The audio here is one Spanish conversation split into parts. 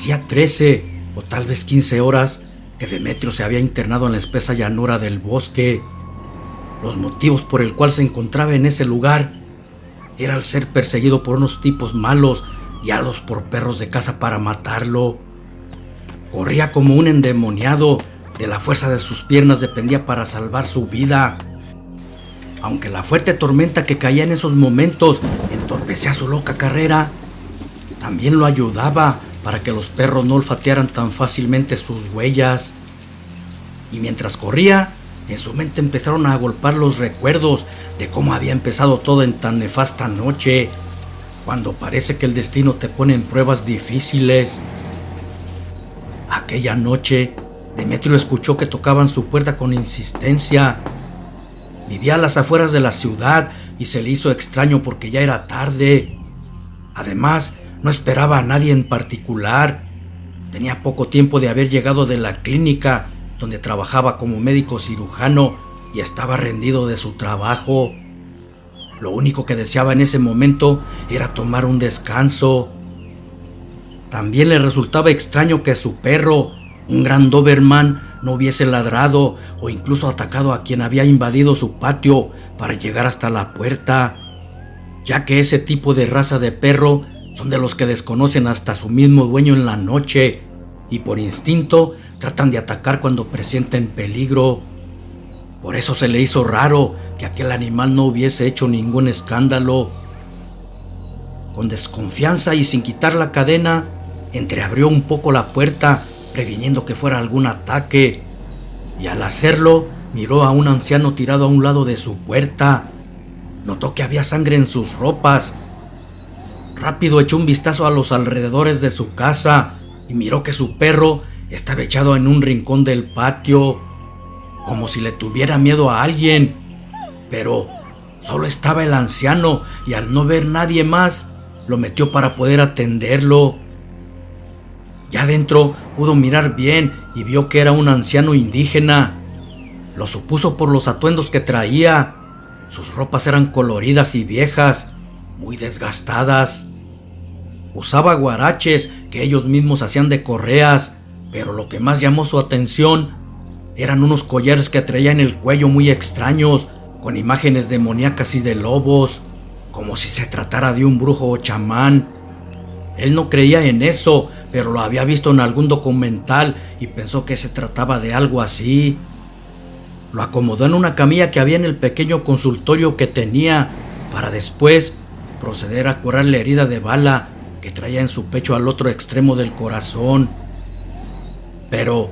Hacía 13 o tal vez 15 horas que Demetrio se había internado en la espesa llanura del bosque. Los motivos por el cual se encontraba en ese lugar era el ser perseguido por unos tipos malos, guiados por perros de caza para matarlo. Corría como un endemoniado, de la fuerza de sus piernas dependía para salvar su vida. Aunque la fuerte tormenta que caía en esos momentos entorpecía su loca carrera, también lo ayudaba para que los perros no olfatearan tan fácilmente sus huellas. Y mientras corría, en su mente empezaron a agolpar los recuerdos de cómo había empezado todo en tan nefasta noche, cuando parece que el destino te pone en pruebas difíciles. Aquella noche, Demetrio escuchó que tocaban su puerta con insistencia. Vivía a las afueras de la ciudad y se le hizo extraño porque ya era tarde. Además, no esperaba a nadie en particular. Tenía poco tiempo de haber llegado de la clínica donde trabajaba como médico cirujano y estaba rendido de su trabajo. Lo único que deseaba en ese momento era tomar un descanso. También le resultaba extraño que su perro, un gran Doberman, no hubiese ladrado o incluso atacado a quien había invadido su patio para llegar hasta la puerta, ya que ese tipo de raza de perro son de los que desconocen hasta su mismo dueño en la noche y por instinto tratan de atacar cuando presienten peligro. Por eso se le hizo raro que aquel animal no hubiese hecho ningún escándalo. Con desconfianza y sin quitar la cadena, entreabrió un poco la puerta, previniendo que fuera algún ataque, y al hacerlo, miró a un anciano tirado a un lado de su puerta. Notó que había sangre en sus ropas. Rápido echó un vistazo a los alrededores de su casa y miró que su perro estaba echado en un rincón del patio, como si le tuviera miedo a alguien. Pero solo estaba el anciano y al no ver nadie más, lo metió para poder atenderlo. Ya dentro pudo mirar bien y vio que era un anciano indígena. Lo supuso por los atuendos que traía. Sus ropas eran coloridas y viejas, muy desgastadas. Usaba guaraches que ellos mismos hacían de correas, pero lo que más llamó su atención eran unos collares que traía en el cuello muy extraños, con imágenes demoníacas y de lobos, como si se tratara de un brujo o chamán. Él no creía en eso, pero lo había visto en algún documental y pensó que se trataba de algo así. Lo acomodó en una camilla que había en el pequeño consultorio que tenía, para después proceder a curar la herida de bala que traía en su pecho al otro extremo del corazón. Pero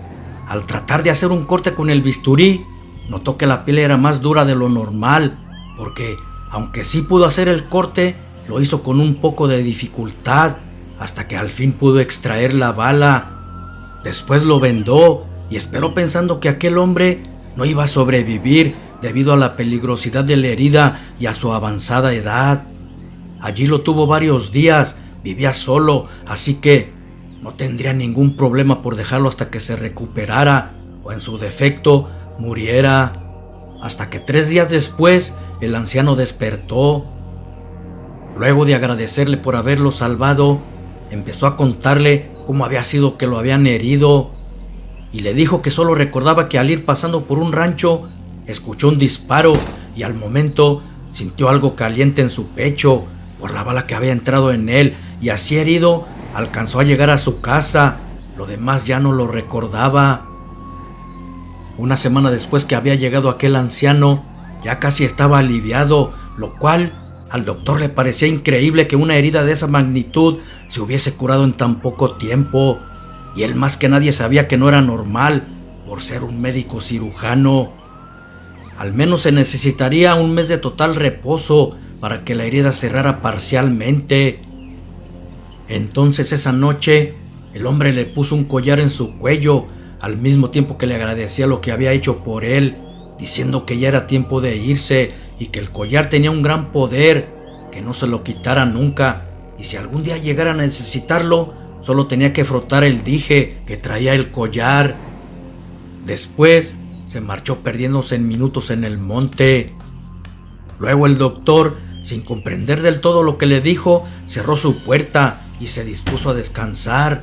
al tratar de hacer un corte con el bisturí, notó que la piel era más dura de lo normal, porque aunque sí pudo hacer el corte, lo hizo con un poco de dificultad, hasta que al fin pudo extraer la bala. Después lo vendó y esperó pensando que aquel hombre no iba a sobrevivir debido a la peligrosidad de la herida y a su avanzada edad. Allí lo tuvo varios días, vivía solo, así que no tendría ningún problema por dejarlo hasta que se recuperara o en su defecto muriera. Hasta que 3 días después el anciano despertó. Luego de agradecerle por haberlo salvado, empezó a contarle cómo había sido que lo habían herido y le dijo que solo recordaba que al ir pasando por un rancho escuchó un disparo y al momento sintió algo caliente en su pecho por la bala que había entrado en él, y así herido alcanzó a llegar a su casa. Lo demás ya no lo recordaba. Una semana después que había llegado aquel anciano, ya casi estaba aliviado, lo cual al doctor le parecía increíble que una herida de esa magnitud se hubiese curado en tan poco tiempo, y él más que nadie sabía que no era normal por ser un médico cirujano. Al menos se necesitaría un mes de total reposo para que la herida cerrara parcialmente. Entonces esa noche el hombre le puso un collar en su cuello, al mismo tiempo que le agradecía lo que había hecho por él, diciendo que ya era tiempo de irse y que el collar tenía un gran poder, que no se lo quitara nunca, y si algún día llegara a necesitarlo, solo tenía que frotar el dije que traía el collar. Después se marchó perdiéndose en minutos en el monte. Luego el doctor, sin comprender del todo lo que le dijo, cerró su puerta y se dispuso a descansar.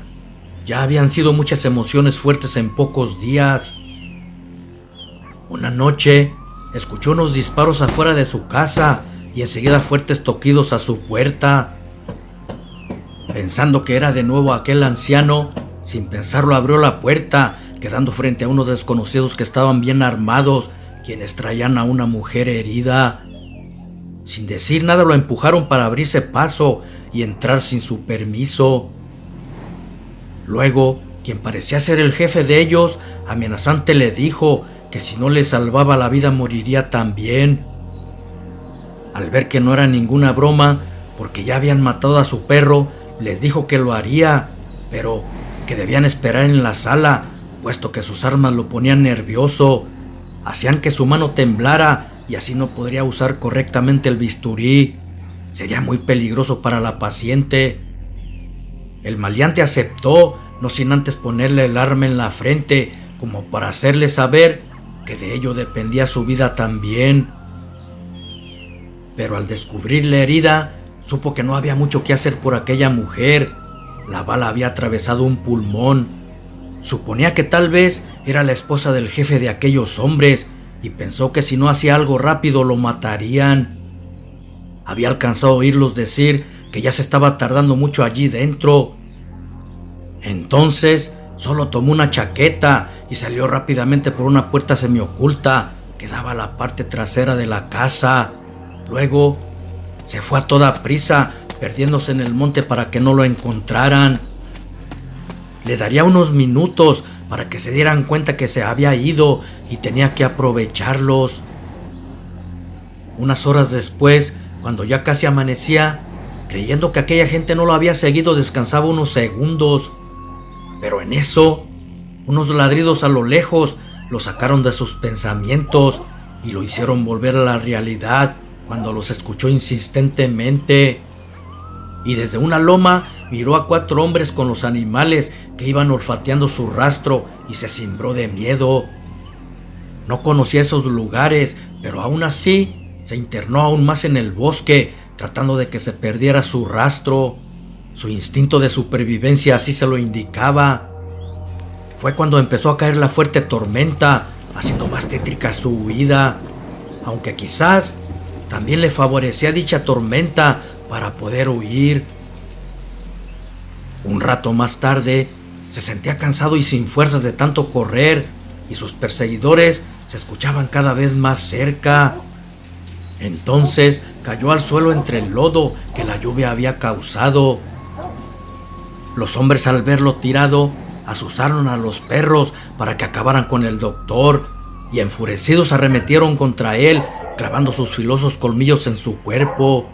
Ya habían sido muchas emociones fuertes en pocos días. Una noche escuchó unos disparos afuera de su casa y enseguida fuertes toquidos a su puerta. Pensando que era de nuevo aquel anciano, sin pensarlo abrió la puerta, quedando frente a unos desconocidos que estaban bien armados, quienes traían a una mujer herida. Sin decir nada lo empujaron para abrirse paso y entrar sin su permiso. Luego, quien parecía ser el jefe de ellos, amenazante le dijo que si no le salvaba la vida moriría también. Al ver que no era ninguna broma, porque ya habían matado a su perro, les dijo que lo haría, pero que debían esperar en la sala, puesto que sus armas lo ponían nervioso, hacían que su mano temblara y así no podría usar correctamente el bisturí. Sería muy peligroso para la paciente. El maleante aceptó, no sin antes ponerle el arma en la frente, como para hacerle saber que de ello dependía su vida también. Pero al descubrir la herida, supo que no había mucho que hacer por aquella mujer. La bala había atravesado un pulmón. Suponía que tal vez era la esposa del jefe de aquellos hombres y pensó que si no hacía algo rápido lo matarían. Había alcanzado a oírlos decir que ya se estaba tardando mucho allí dentro. Entonces solo tomó una chaqueta y salió rápidamente por una puerta semioculta que daba a la parte trasera de la casa. Luego se fue a toda prisa, perdiéndose en el monte para que no lo encontraran. Le daría unos minutos para que se dieran cuenta que se había ido y tenía que aprovecharlos. Unas horas después, cuando ya casi amanecía, creyendo que aquella gente no lo había seguido, descansaba unos segundos. Pero en eso, unos ladridos a lo lejos lo sacaron de sus pensamientos y lo hicieron volver a la realidad cuando los escuchó insistentemente. Y desde una loma miró a 4 hombres con los animales que iban olfateando su rastro y se cimbró de miedo. No conocía esos lugares, pero aún así se internó aún más en el bosque, tratando de que se perdiera su rastro. Su instinto de supervivencia así se lo indicaba. Fue cuando empezó a caer la fuerte tormenta, haciendo más tétrica su huida, aunque quizás también le favorecía dicha tormenta para poder huir. Un rato más tarde, se sentía cansado y sin fuerzas de tanto correr, y sus perseguidores se escuchaban cada vez más cerca. Entonces cayó al suelo entre el lodo que la lluvia había causado. Los hombres, al verlo tirado, asustaron a los perros para que acabaran con el doctor, y enfurecidos arremetieron contra él, clavando sus filosos colmillos en su cuerpo.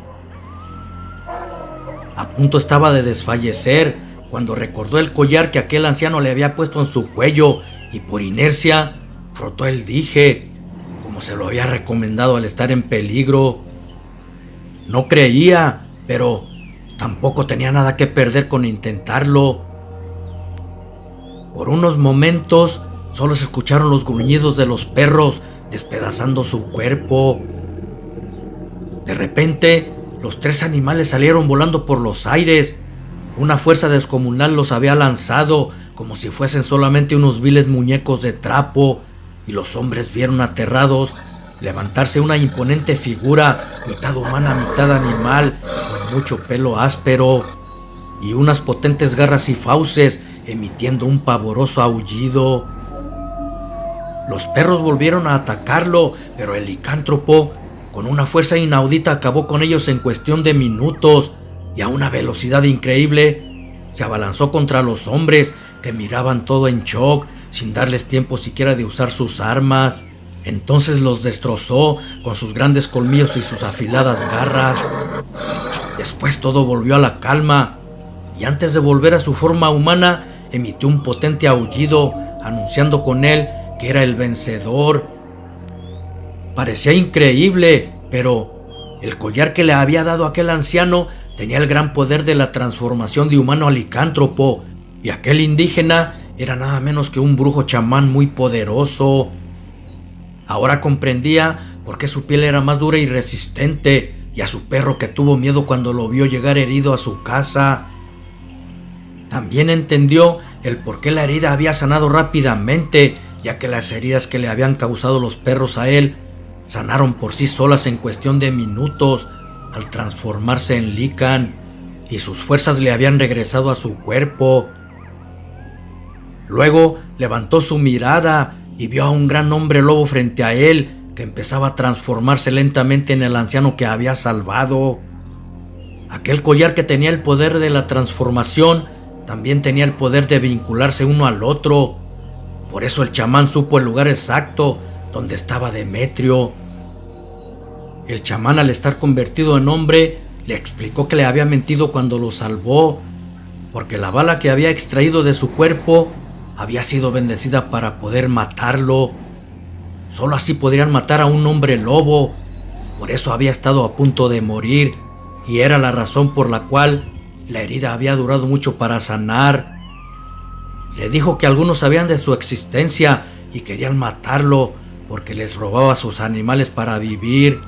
A punto estaba de desfallecer cuando recordó el collar que aquel anciano le había puesto en su cuello y por inercia frotó el dije, como se lo había recomendado al estar en peligro. No creía, pero tampoco tenía nada que perder con intentarlo. Por unos momentos solo se escucharon los gruñidos de los perros despedazando su cuerpo. De repente, los 3 animales salieron volando por los aires. Una fuerza descomunal los había lanzado como si fuesen solamente unos viles muñecos de trapo, y los hombres vieron aterrados levantarse una imponente figura, mitad humana, mitad animal, con mucho pelo áspero y unas potentes garras y fauces, emitiendo un pavoroso aullido. Los perros volvieron a atacarlo, pero el licántropo, con una fuerza inaudita, acabó con ellos en cuestión de minutos, y a una velocidad increíble se abalanzó contra los hombres, que miraban todo en shock, sin darles tiempo siquiera de usar sus armas. Entonces los destrozó con sus grandes colmillos y sus afiladas garras. Después todo volvió a la calma, y antes de volver a su forma humana, emitió un potente aullido, anunciando con él que era el vencedor. Parecía increíble, pero el collar que le había dado aquel anciano tenía el gran poder de la transformación de humano a licántropo, y aquel indígena era nada menos que un brujo chamán muy poderoso. Ahora comprendía por qué su piel era más dura y resistente, y a su perro, que tuvo miedo cuando lo vio llegar herido a su casa. También entendió el por qué la herida había sanado rápidamente, ya que las heridas que le habían causado los perros a él sanaron por sí solas en cuestión de minutos al transformarse en Lycan, y sus fuerzas le habían regresado a su cuerpo. Luego levantó su mirada y vio a un gran hombre lobo frente a él, que empezaba a transformarse lentamente en el anciano que había salvado. Aquel collar que tenía el poder de la transformación también tenía el poder de vincularse uno al otro. Por eso el chamán supo el lugar exacto donde estaba Demetrio. El chamán, al estar convertido en hombre, le explicó que le había mentido cuando lo salvó, porque la bala que había extraído de su cuerpo había sido bendecida para poder matarlo. Solo así podrían matar a un hombre lobo. Por eso había estado a punto de morir, y era la razón por la cual la herida había durado mucho para sanar. Le dijo que algunos sabían de su existencia y querían matarlo porque les robaba sus animales para vivir.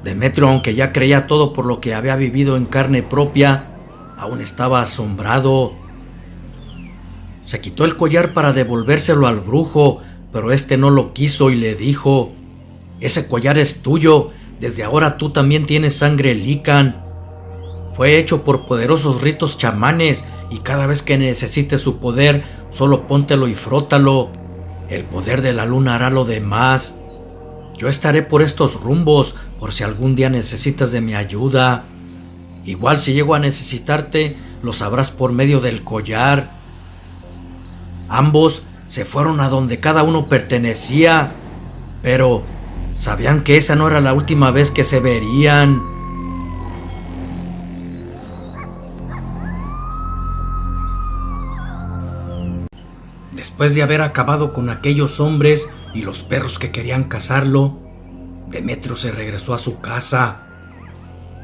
Demetrio, aunque ya creía todo por lo que había vivido en carne propia, aún estaba asombrado. Se quitó el collar para devolvérselo al brujo, pero este no lo quiso y le dijo: «Ese collar es tuyo, desde ahora tú también tienes sangre Lycan. Fue hecho por poderosos ritos chamanes y cada vez que necesites su poder, solo póntelo y frótalo. El poder de la luna hará lo demás. Yo estaré por estos rumbos por si algún día necesitas de mi ayuda. Igual si llego a necesitarte, lo sabrás por medio del collar». Ambos se fueron a donde cada uno pertenecía, pero sabían que esa no era la última vez que se verían. Después de haber acabado con aquellos hombres y los perros que querían cazarlo, Demetrio se regresó a su casa.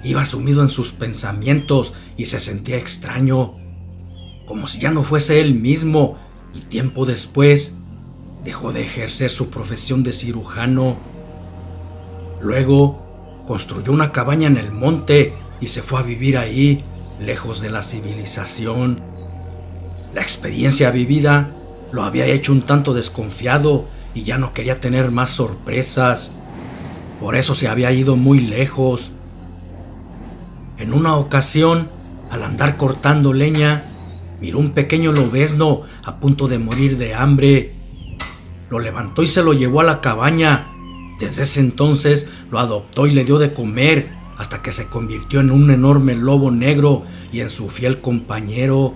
Iba sumido en sus pensamientos y se sentía extraño, como si ya no fuese él mismo, y tiempo después dejó de ejercer su profesión de cirujano. Luego construyó una cabaña en el monte y se fue a vivir ahí, lejos de la civilización. La experiencia vivida lo había hecho un tanto desconfiado y ya no quería tener más sorpresas. Por eso se había ido muy lejos. En una ocasión, al andar cortando leña, miró un pequeño lobezno a punto de morir de hambre. Lo levantó y se lo llevó a la cabaña. Desde ese entonces lo adoptó y le dio de comer hasta que se convirtió en un enorme lobo negro y en su fiel compañero.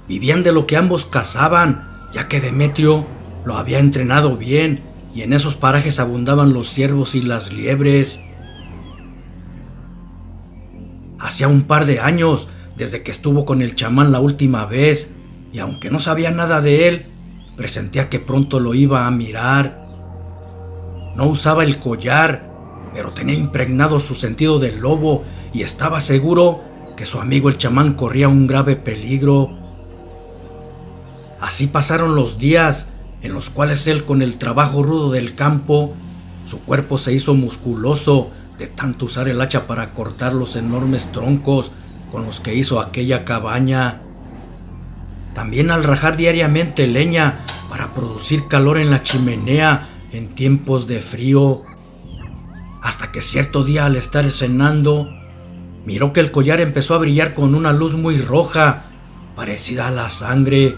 Vivían de lo que ambos cazaban, ya que Demetrio lo había entrenado bien y en esos parajes abundaban los ciervos y las liebres. Hacía un par de años desde que estuvo con el chamán la última vez, y aunque no sabía nada de él, presentía que pronto lo iba a mirar. No usaba el collar, pero tenía impregnado su sentido del lobo y estaba seguro que su amigo el chamán corría un grave peligro. Así pasaron los días, en los cuales él, con el trabajo rudo del campo, su cuerpo se hizo musculoso de tanto usar el hacha para cortar los enormes troncos con los que hizo aquella cabaña. También al rajar diariamente leña para producir calor en la chimenea en tiempos de frío. Hasta que cierto día, al estar cenando, miró que el collar empezó a brillar con una luz muy roja, parecida a la sangre.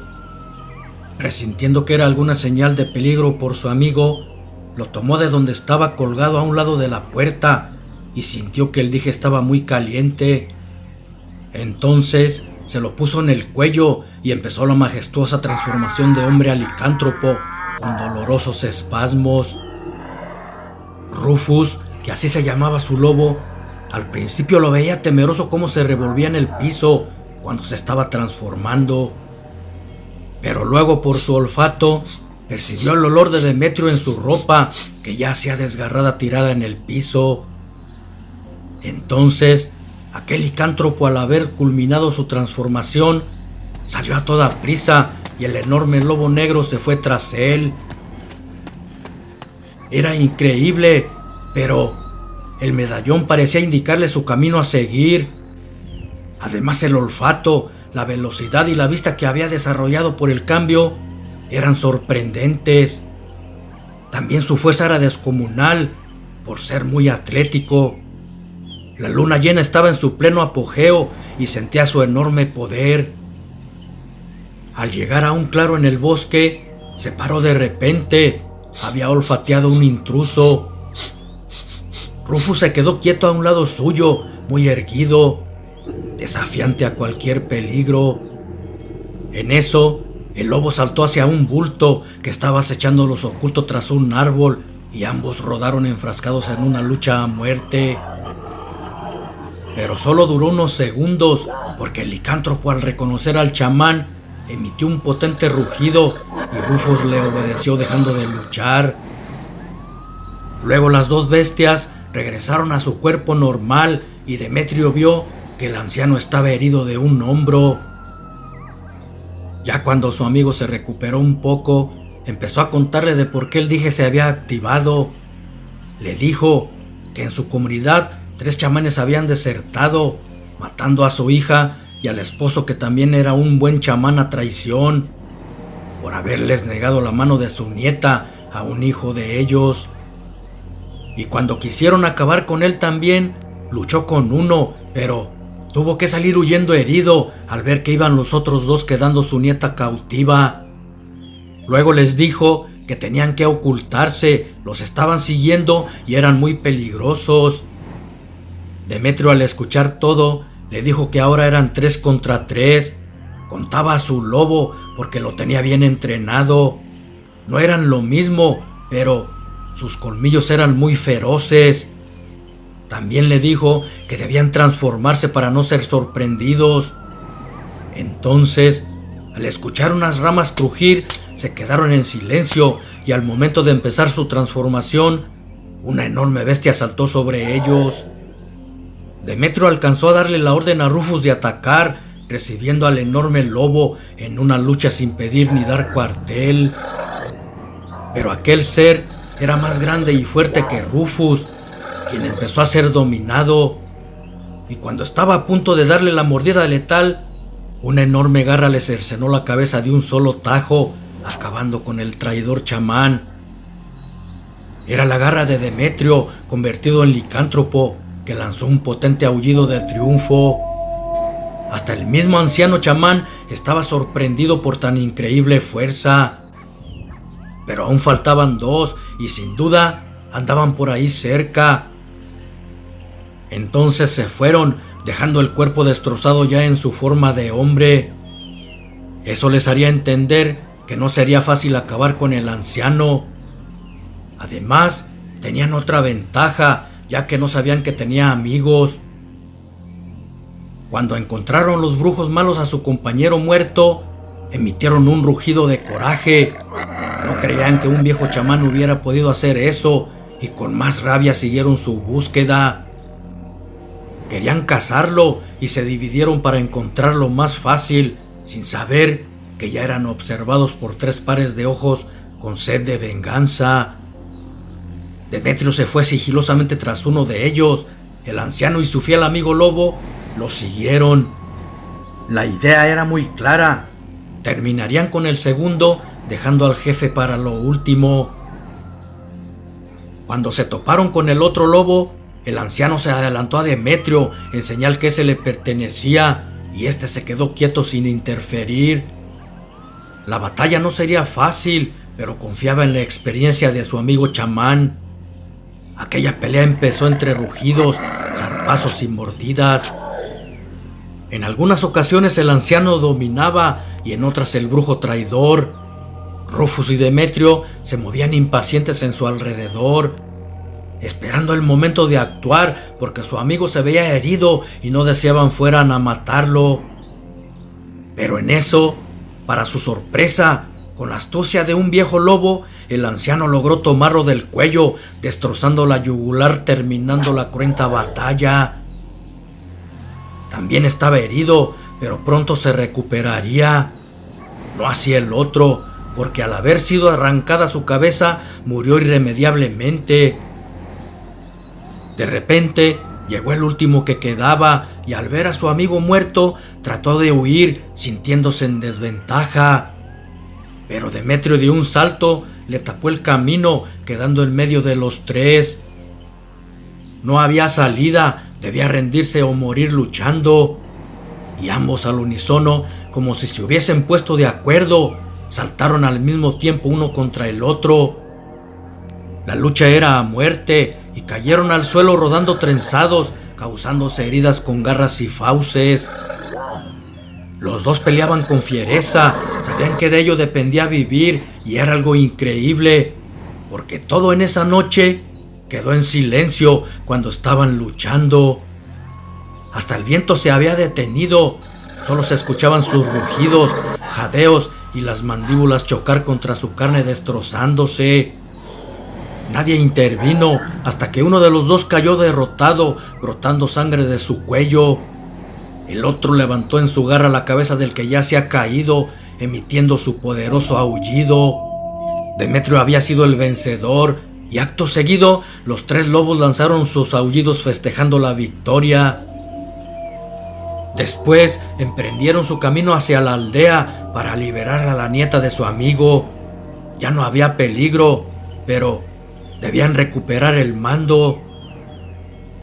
Presintiendo que era alguna señal de peligro por su amigo, lo tomó de donde estaba colgado a un lado de la puerta y sintió que el dije estaba muy caliente. Entonces se lo puso en el cuello y empezó la majestuosa transformación de hombre a licántropo con dolorosos espasmos. Rufus, que así se llamaba su lobo, al principio lo veía temeroso cómo se revolvía en el piso cuando se estaba transformando. Pero luego, por su olfato, percibió el olor de Demetrio en su ropa, que ya hacía desgarrada tirada en el piso. Entonces, aquel licántropo, al haber culminado su transformación, salió a toda prisa y el enorme lobo negro se fue tras él. Era increíble, pero el medallón parecía indicarle su camino a seguir. Además, el olfato la velocidad y la vista que había desarrollado por el cambio eran sorprendentes. También su fuerza era descomunal por ser muy atlético. La luna llena estaba en su pleno apogeo y sentía su enorme poder. Al llegar a un claro en el bosque, se paró de repente. Había olfateado un intruso. Rufus se quedó quieto a un lado suyo, muy erguido, desafiante a cualquier peligro. En eso, el lobo saltó hacia un bulto que estaba acechándolos oculto tras un árbol y ambos rodaron enfrascados en una lucha a muerte. Pero solo duró unos segundos, porque el licántropo, al reconocer al chamán, emitió un potente rugido y Rufus le obedeció dejando de luchar. Luego las dos bestias regresaron a su cuerpo normal y Demetrio vio que el anciano estaba herido de un hombro. Ya cuando su amigo se recuperó un poco, empezó a contarle de por qué el dije se había activado. Le dijo que en su comunidad 3 chamanes habían desertado, matando a su hija y al esposo, que también era un buen chamán, a traición, por haberles negado la mano de su nieta a un hijo de ellos. Y cuando quisieron acabar con él también, luchó con uno, pero tuvo que salir huyendo herido al ver que iban los otros 2 quedando su nieta cautiva. Luego les dijo que tenían que ocultarse, los estaban siguiendo y eran muy peligrosos. Demetrio, al escuchar todo, le dijo que ahora eran 3 contra 3. Contaba a su lobo porque lo tenía bien entrenado. No eran lo mismo, pero sus colmillos eran muy feroces. También le dijo que debían transformarse para no ser sorprendidos. Entonces, al escuchar unas ramas crujir, se quedaron en silencio y al momento de empezar su transformación, una enorme bestia saltó sobre ellos. Demetrio alcanzó a darle la orden a Rufus de atacar, recibiendo al enorme lobo en una lucha sin pedir ni dar cuartel. Pero aquel ser era más grande y fuerte que Rufus, quien empezó a ser dominado. Y cuando estaba a punto de darle la mordida letal, una enorme garra le cercenó la cabeza de un solo tajo, acabando con el traidor chamán. Era la garra de Demetrio, convertido en licántropo, que lanzó un potente aullido de triunfo. Hasta el mismo anciano chamán estaba sorprendido por tan increíble fuerza. Pero aún faltaban 2 y sin duda andaban por ahí cerca. Entonces se fueron, dejando el cuerpo destrozado ya en su forma de hombre. Eso les haría entender que no sería fácil acabar con el anciano. Además, tenían otra ventaja, ya que no sabían que tenía amigos. Cuando encontraron los brujos malos a su compañero muerto, emitieron un rugido de coraje. No creían que un viejo chamán hubiera podido hacer eso, y con más rabia siguieron su búsqueda. Querían cazarlo y se dividieron para encontrarlo más fácil, sin saber que ya eran observados por 3 pares de ojos con sed de venganza. Demetrio se fue sigilosamente tras uno de ellos. El anciano y su fiel amigo lobo lo siguieron. La idea era muy clara. Terminarían con el segundo, dejando al jefe para lo último. Cuando se toparon con el otro lobo, el anciano se adelantó a Demetrio en señal que ese le pertenecía, y este se quedó quieto sin interferir. La batalla no sería fácil, pero confiaba en la experiencia de su amigo chamán. Aquella pelea empezó entre rugidos, zarpazos y mordidas. En algunas ocasiones el anciano dominaba y en otras el brujo traidor. Rufus y Demetrio se movían impacientes en su alrededor, esperando el momento de actuar, porque su amigo se veía herido y no deseaban fueran a matarlo. Pero en eso, para su sorpresa, con la astucia de un viejo lobo, el anciano logró tomarlo del cuello, destrozando la yugular, terminando la cruenta batalla. También estaba herido, pero pronto se recuperaría. No así el otro, porque al haber sido arrancada su cabeza, murió irremediablemente. De repente, Llegó el último que quedaba y al ver a su amigo muerto trató de huir sintiéndose en desventaja. Pero Demetrio de un salto le tapó el camino quedando en medio de los tres. No había salida, debía rendirse o morir luchando. Y ambos al unísono, como si se hubiesen puesto de acuerdo, saltaron al mismo tiempo uno contra el otro. La lucha era a muerte y cayeron al suelo rodando trenzados, causándose heridas con garras y fauces. Los dos peleaban con fiereza, sabían que de ello dependía vivir y era algo increíble, porque todo en esa noche quedó en silencio cuando estaban luchando. Hasta el viento se había detenido, solo se escuchaban sus rugidos, jadeos y las mandíbulas chocar contra su carne destrozándose. Nadie intervino hasta que uno de los dos cayó derrotado, brotando sangre de su cuello. El otro levantó en su garra la cabeza del que ya se ha caído, emitiendo su poderoso aullido. Demetrio había sido el vencedor y acto seguido los tres lobos lanzaron sus aullidos festejando la victoria. Después emprendieron su camino hacia la aldea para liberar a la nieta de su amigo. Ya no había peligro, pero debían recuperar el mando.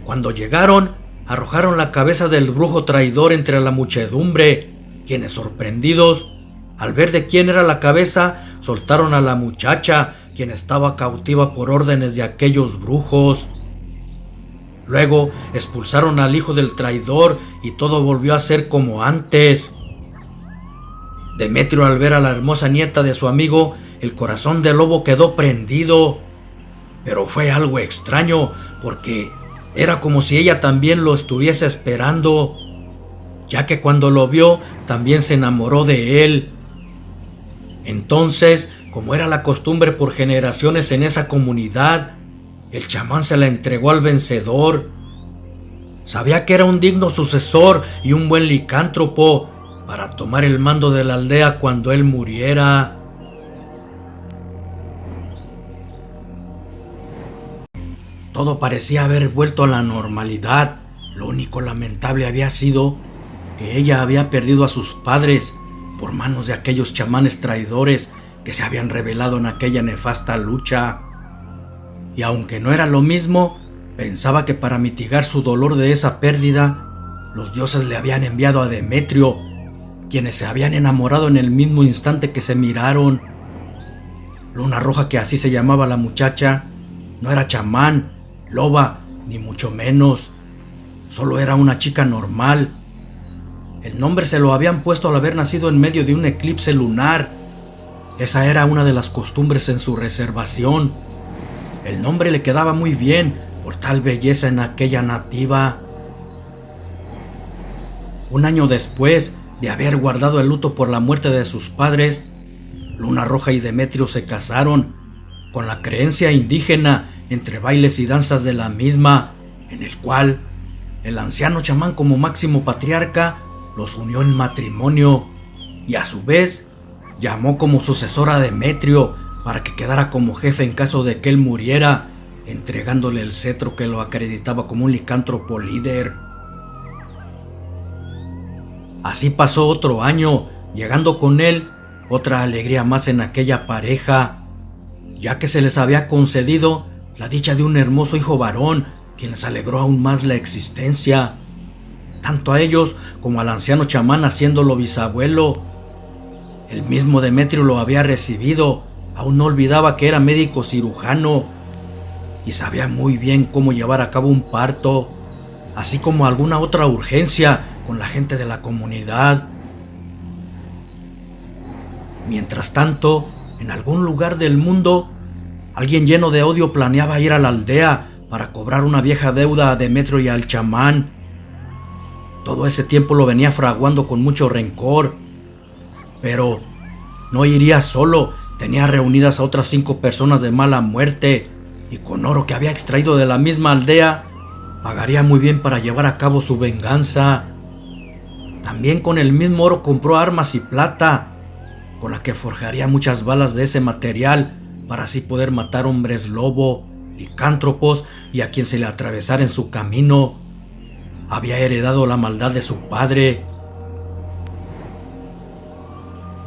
Cuando llegaron, arrojaron la cabeza del brujo traidor entre la muchedumbre, quienes sorprendidos, al ver de quién era la cabeza, soltaron a la muchacha, quien estaba cautiva por órdenes de aquellos brujos. Luego expulsaron al hijo del traidor y todo volvió a ser como antes. Demetrio, al ver a la hermosa nieta de su amigo, el corazón del lobo quedó prendido. Pero fue algo extraño, porque era como si ella también lo estuviese esperando, ya que cuando lo vio también se enamoró de él. Entonces, como era la costumbre por generaciones en esa comunidad, el chamán se la entregó al vencedor. Sabía que era un digno sucesor y un buen licántropo para tomar el mando de la aldea cuando él muriera. Todo parecía haber vuelto a la normalidad. Lo único lamentable había sido que ella había perdido a sus padres por manos de aquellos chamanes traidores que se habían rebelado en aquella nefasta lucha. Y aunque no era lo mismo, pensaba que para mitigar su dolor de esa pérdida, los dioses le habían enviado a Demetrio, quienes se habían enamorado en el mismo instante que se miraron. Luna Roja, que así se llamaba la muchacha, no era chamán, loba, ni mucho menos. Solo era una chica normal. El nombre se lo habían puesto al haber nacido en medio de un eclipse lunar. Esa era una de las costumbres en su reservación. El nombre le quedaba muy bien por tal belleza en aquella nativa. Un año después de haber guardado el luto por la muerte de sus padres, Luna Roja y Demetrio se casaron con la creencia indígena entre bailes y danzas de la misma, en el cual el anciano chamán como máximo patriarca los unió en matrimonio y a su vez llamó como sucesor a Demetrio para que quedara como jefe en caso de que él muriera, entregándole el cetro que lo acreditaba como un licántropo líder. Así pasó otro año, llegando con él otra alegría más en aquella pareja, ya que se les había concedido la dicha de un hermoso hijo varón, quien les alegró aún más la existencia, tanto a ellos como al anciano chamán haciéndolo bisabuelo. El mismo Demetrio lo había recibido, aún no olvidaba que era médico cirujano y sabía muy bien cómo llevar a cabo un parto, así como alguna otra urgencia con la gente de la comunidad. Mientras tanto, en algún lugar del mundo, alguien lleno de odio planeaba ir a la aldea para cobrar una vieja deuda a Demetrio y al chamán. Todo ese tiempo lo venía fraguando con mucho rencor, pero no iría solo. Tenía reunidas a otras 5 personas de mala muerte y con oro que había extraído de la misma aldea, pagaría muy bien para llevar a cabo su venganza. También con el mismo oro compró armas y plata, con la que forjaría muchas balas de ese material para así poder matar hombres lobo, licántropos y a quien se le atravesara en su camino, había heredado la maldad de su padre.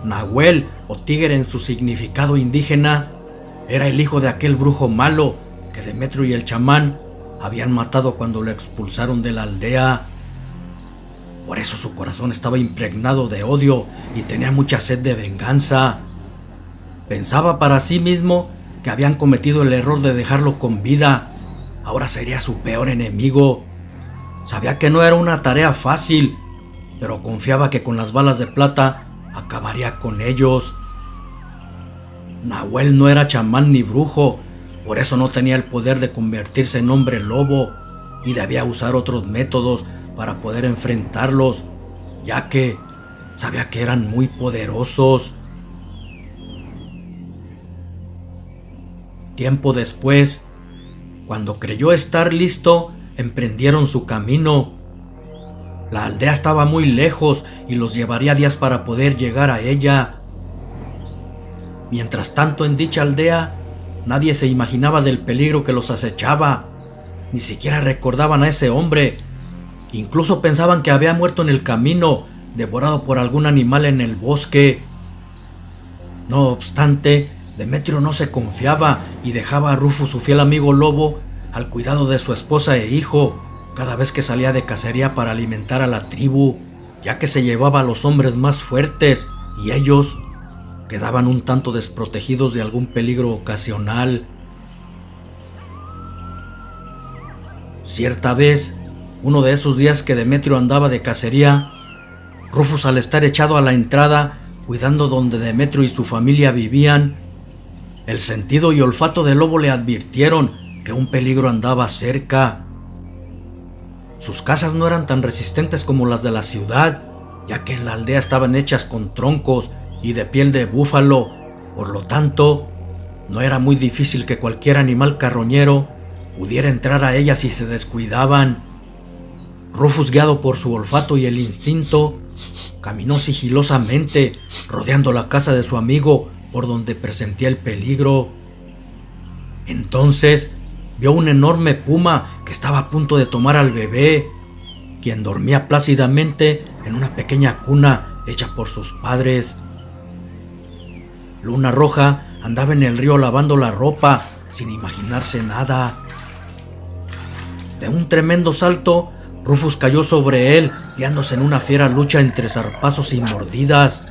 Nahuel, o tigre en su significado indígena, era el hijo de aquel brujo malo que Demetrio y el chamán habían matado cuando lo expulsaron de la aldea. Por eso su corazón estaba impregnado de odio y tenía mucha sed de venganza. Pensaba para sí mismo que habían cometido el error de dejarlo con vida. Ahora sería su peor enemigo. Sabía que no era una tarea fácil, pero confiaba que con las balas de plata acabaría con ellos. Nahuel no era chamán ni brujo, por eso no tenía el poder de convertirse en hombre lobo y debía usar otros métodos para poder enfrentarlos, ya que sabía que eran muy poderosos. Tiempo después, cuando creyó estar listo, emprendieron su camino. La aldea estaba muy lejos y los llevaría días para poder llegar a ella. Mientras tanto, en dicha aldea, nadie se imaginaba del peligro que los acechaba. Ni siquiera recordaban a ese hombre. Incluso pensaban que había muerto en el camino, devorado por algún animal en el bosque. No obstante, Demetrio no se confiaba y dejaba a Rufus, su fiel amigo lobo, al cuidado de su esposa e hijo, cada vez que salía de cacería para alimentar a la tribu, ya que se llevaba a los hombres más fuertes y ellos quedaban un tanto desprotegidos de algún peligro ocasional. Cierta vez, uno de esos días que Demetrio andaba de cacería, Rufus, al estar echado a la entrada, cuidando donde Demetrio y su familia vivían, el sentido y olfato del lobo le advirtieron que un peligro andaba cerca. Sus casas no eran tan resistentes como las de la ciudad, ya que en la aldea estaban hechas con troncos y de piel de búfalo, por lo tanto, no era muy difícil que cualquier animal carroñero pudiera entrar a ellas si se descuidaban. Rufus, guiado por su olfato y el instinto, caminó sigilosamente, rodeando la casa de su amigo por donde presentía el peligro. Entonces vio un enorme puma que estaba a punto de tomar al bebé, quien dormía plácidamente en una pequeña cuna hecha por sus padres. Luna Roja andaba en el río lavando la ropa sin imaginarse nada. De un tremendo salto, Rufus cayó sobre él, guiándose en una fiera lucha entre zarpazos y mordidas.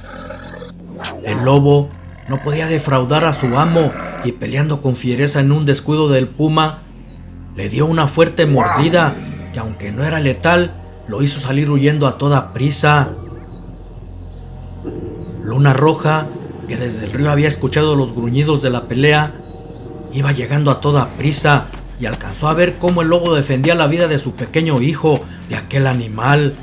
El lobo no podía defraudar a su amo y, peleando con fiereza en un descuido del puma, le dio una fuerte mordida que, aunque no era letal, lo hizo salir huyendo a toda prisa. Luna Roja, que desde el río había escuchado los gruñidos de la pelea, iba llegando a toda prisa y alcanzó a ver cómo el lobo defendía la vida de su pequeño hijo de aquel animal.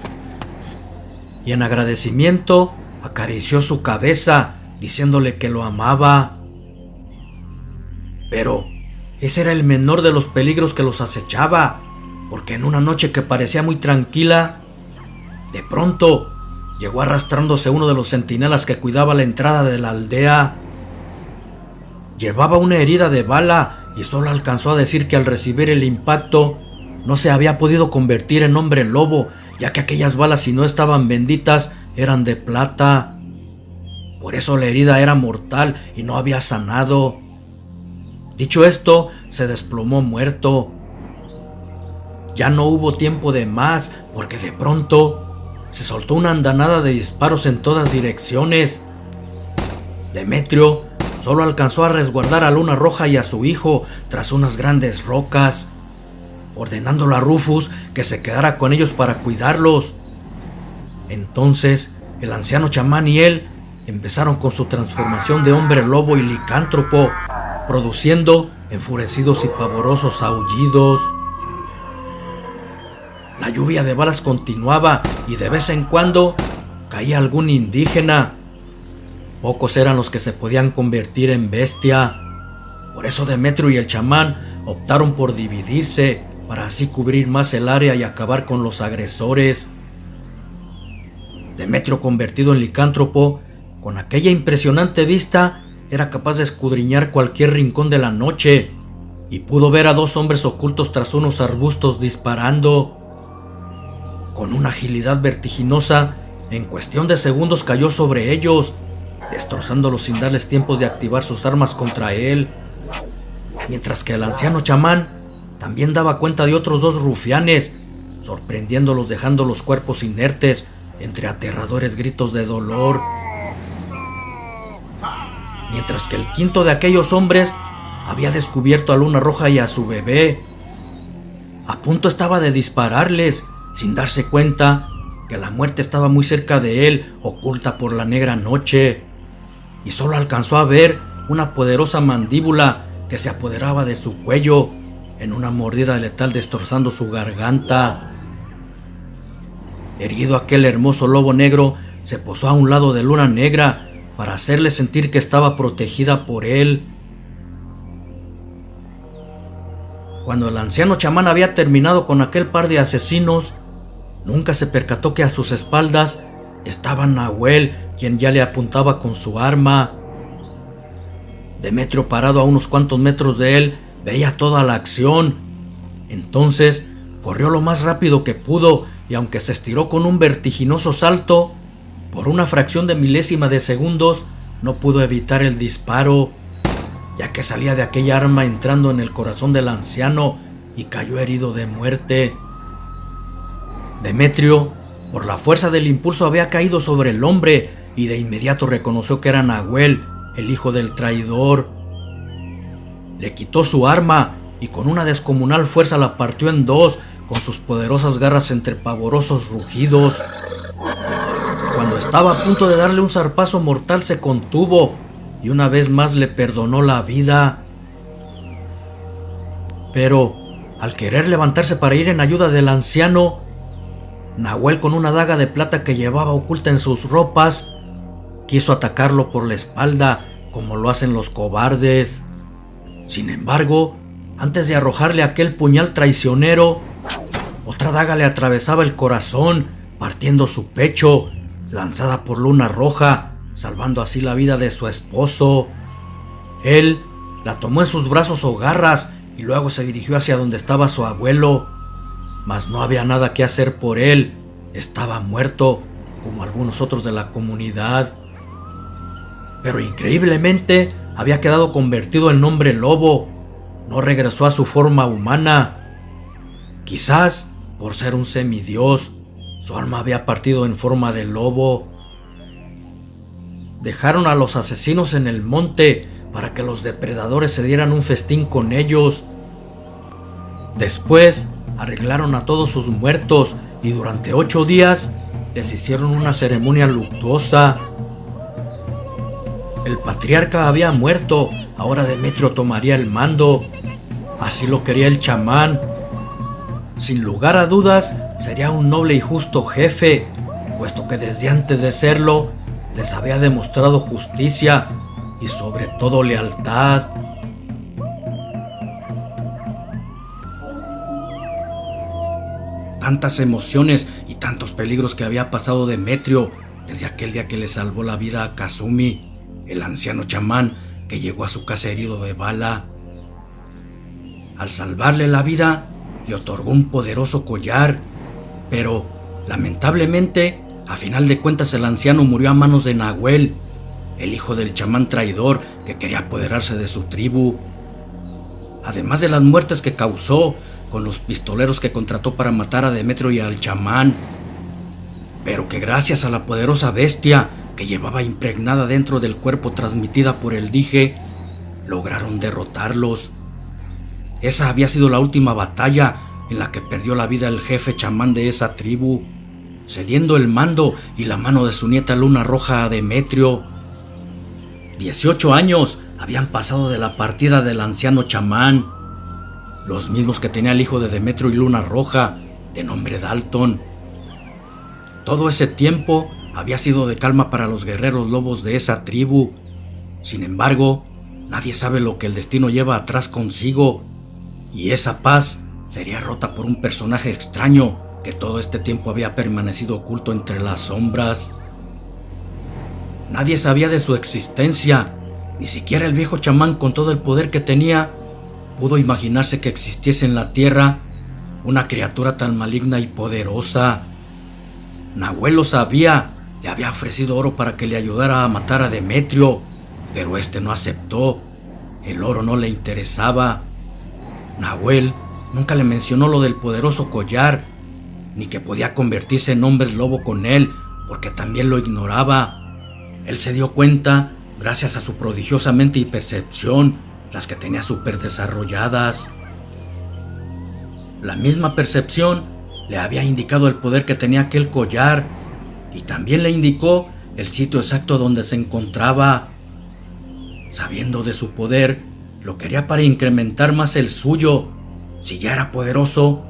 Y en agradecimiento acarició su cabeza, diciéndole que lo amaba. Pero ese era el menor de los peligros que los acechaba, porque en una noche que parecía muy tranquila, de pronto llegó arrastrándose uno de los centinelas que cuidaba la entrada de la aldea. Llevaba una herida de bala y solo alcanzó a decir que al recibir el impacto no se había podido convertir en hombre lobo, ya que aquellas balas, si no estaban benditas, eran de plata. Por eso la herida era mortal y no había sanado. Dicho esto, se desplomó muerto. Ya no hubo tiempo de más, porque de pronto se soltó una andanada de disparos en todas direcciones. Demetrio solo alcanzó a resguardar a Luna Roja y a su hijo tras unas grandes rocas, ordenándole a Rufus que se quedara con ellos para cuidarlos. Entonces, el anciano chamán y él empezaron con su transformación de hombre lobo y licántropo, produciendo enfurecidos y pavorosos aullidos. La lluvia de balas continuaba y de vez en cuando caía algún indígena. Pocos eran los que se podían convertir en bestia. Por eso Demetrio y el chamán optaron por dividirse para así cubrir más el área y acabar con los agresores. Demetrio, convertido en licántropo, con aquella impresionante vista, era capaz de escudriñar cualquier rincón de la noche y pudo ver a dos hombres ocultos tras unos arbustos disparando. con una agilidad vertiginosa, en cuestión de segundos cayó sobre ellos, destrozándolos sin darles tiempo de activar sus armas contra él, mientras que el anciano chamán también daba cuenta de otros dos rufianes, sorprendiéndolos dejando los cuerpos inertes entre aterradores gritos de dolor, mientras que el quinto de aquellos hombres había descubierto a Luna Roja y a su bebé. A punto estaba de dispararles, sin darse cuenta que la muerte estaba muy cerca de él, oculta por la negra noche, y solo alcanzó a ver una poderosa mandíbula que se apoderaba de su cuello en una mordida letal, destrozando su garganta. Herido, aquel hermoso lobo negro se posó a un lado de Luna Negra para hacerle sentir que estaba protegida por él. Cuando el anciano chamán había terminado con aquel par de asesinos, nunca se percató que a sus espaldas estaba Nahuel, quien ya le apuntaba con su arma. Demetrio, parado a unos cuantos metros de él, veía toda la acción. Entonces corrió lo más rápido que pudo, y aunque se estiró con un vertiginoso salto, por una fracción de milésima de segundos no pudo evitar el disparo, ya que salía de aquella arma entrando en el corazón del anciano, y cayó herido de muerte. Demetrio, por la fuerza del impulso, había caído sobre el hombre, y de inmediato reconoció que era Nahuel, el hijo del traidor. Le quitó su arma y con una descomunal fuerza la partió en dos, con sus poderosas garras entre pavorosos rugidos. Cuando estaba a punto de darle un zarpazo mortal, se contuvo y una vez más le perdonó la vida. Pero al querer levantarse para ir en ayuda del anciano, Nahuel, con una daga de plata que llevaba oculta en sus ropas, quiso atacarlo por la espalda, como lo hacen los cobardes. Sin embargo, antes de arrojarle aquel puñal traicionero, otra daga le atravesaba el corazón, partiendo su pecho, lanzada por Luna Roja, salvando así la vida de su esposo. Él la tomó en sus brazos o garras y luego se dirigió hacia donde estaba su abuelo, mas no había nada que hacer por él. Estaba muerto, como algunos otros de la comunidad. Pero increíblemente había quedado convertido en hombre lobo. No regresó a su forma humana. Quizás por ser un semidios, su alma había partido en forma de lobo. Dejaron a los asesinos en el monte para que los depredadores se dieran un festín con ellos. Después arreglaron a todos sus muertos y durante 8 días les hicieron una ceremonia luctuosa. El patriarca había muerto, ahora Demetrio tomaría el mando. Así lo quería el chamán. Sin lugar a dudas, sería un noble y justo jefe, puesto que desde antes de serlo, les había demostrado justicia y sobre todo lealtad. Tantas emociones y tantos peligros que había pasado Demetrio desde aquel día que le salvó la vida a Kazumi, el anciano chamán que llegó a su casa herido de bala. Al salvarle la vida, le otorgó un poderoso collar, pero lamentablemente, a final de cuentas, el anciano murió a manos de Nahuel, el hijo del chamán traidor que quería apoderarse de su tribu. Además de las muertes que causó con los pistoleros que contrató para matar a Demetrio y al chamán, pero que gracias a la poderosa bestia que llevaba impregnada dentro del cuerpo, transmitida por el dije, lograron derrotarlos. Esa había sido la última batalla en la que perdió la vida el jefe chamán de esa tribu, cediendo el mando y la mano de su nieta Luna Roja a Demetrio. 18 años habían pasado de la partida del anciano chamán, los mismos que tenía el hijo de Demetrio y Luna Roja, de nombre Dalton. Todo ese tiempo había sido de calma para los guerreros lobos de esa tribu. Sin embargo, nadie sabe lo que el destino lleva atrás consigo, y esa paz sería rota por un personaje extraño que todo este tiempo había permanecido oculto entre las sombras. Nadie sabía de su existencia, ni siquiera el viejo chamán, con todo el poder que tenía, pudo imaginarse que existiese en la tierra una criatura tan maligna y poderosa. Nahuel lo sabía, le había ofrecido oro para que le ayudara a matar a Demetrio, pero este no aceptó. El oro no le interesaba. Nahuel nunca le mencionó lo del poderoso collar, ni que podía convertirse en hombres lobo con él, porque también lo ignoraba. Él se dio cuenta, gracias a su prodigiosa mente y percepción, las que tenía súper desarrolladas. La misma percepción le había indicado el poder que tenía aquel collar, y también le indicó el sitio exacto donde se encontraba. Sabiendo de su poder, lo quería para incrementar más el suyo. Si ya era poderoso,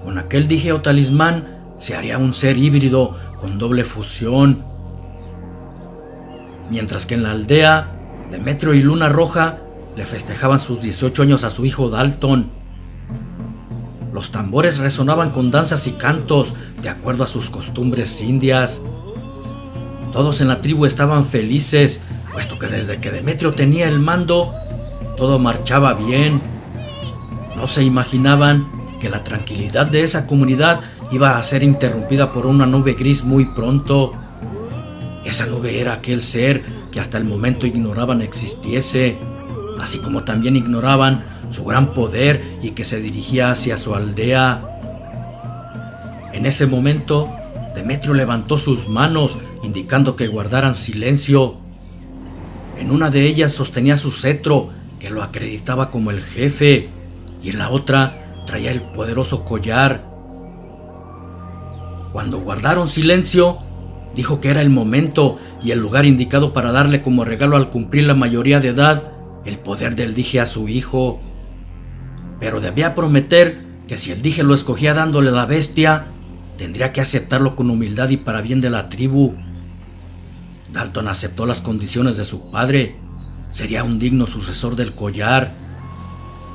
con aquel dije o talismán se haría un ser híbrido con doble fusión. Mientras que en la aldea, Demetrio y Luna Roja le festejaban sus 18 años a su hijo Dalton. Los tambores resonaban con danzas y cantos de acuerdo a sus costumbres indias. Todos en la tribu estaban felices, puesto que desde que Demetrio tenía el mando, todo marchaba bien. No se imaginaban que la tranquilidad de esa comunidad iba a ser interrumpida por una nube gris muy pronto. Esa nube era aquel ser que hasta el momento ignoraban existiese, así como también ignoraban su gran poder y que se dirigía hacia su aldea. En ese momento, Demetrio levantó sus manos, indicando que guardaran silencio. En una de ellas sostenía su cetro, que lo acreditaba como el jefe, y en la otra traía el poderoso collar. Cuando guardaron silencio, dijo que era el momento y el lugar indicado para darle como regalo al cumplir la mayoría de edad el poder del dije a su hijo. Pero debía prometer que si el dije lo escogía dándole la bestia, tendría que aceptarlo con humildad y para bien de la tribu. Dalton aceptó las condiciones de su padre. Sería un digno sucesor del collar.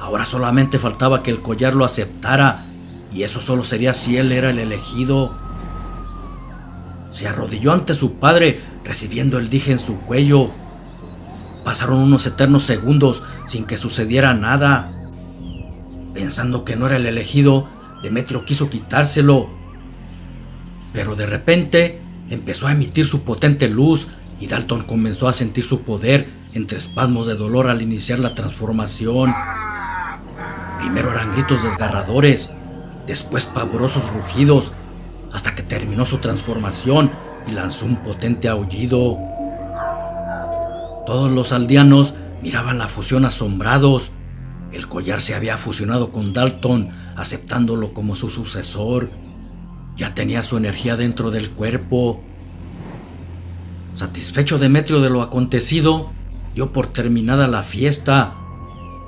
Ahora solamente faltaba que el collar lo aceptara, y eso solo sería si él era el elegido. Se arrodilló ante su padre, recibiendo el dije en su cuello. Pasaron unos eternos segundos sin que sucediera nada. Pensando que no era el elegido, Demetrio quiso quitárselo. Pero de repente empezó a emitir su potente luz y Dalton comenzó a sentir su poder entre espasmos de dolor al iniciar la transformación. Primero eran gritos desgarradores, después pavorosos rugidos, hasta que terminó su transformación y lanzó un potente aullido. Todos los aldeanos miraban la fusión asombrados. El collar se había fusionado con Dalton, aceptándolo como su sucesor. Ya tenía su energía dentro del cuerpo. Satisfecho Demetrio de lo acontecido, dio por terminada la fiesta.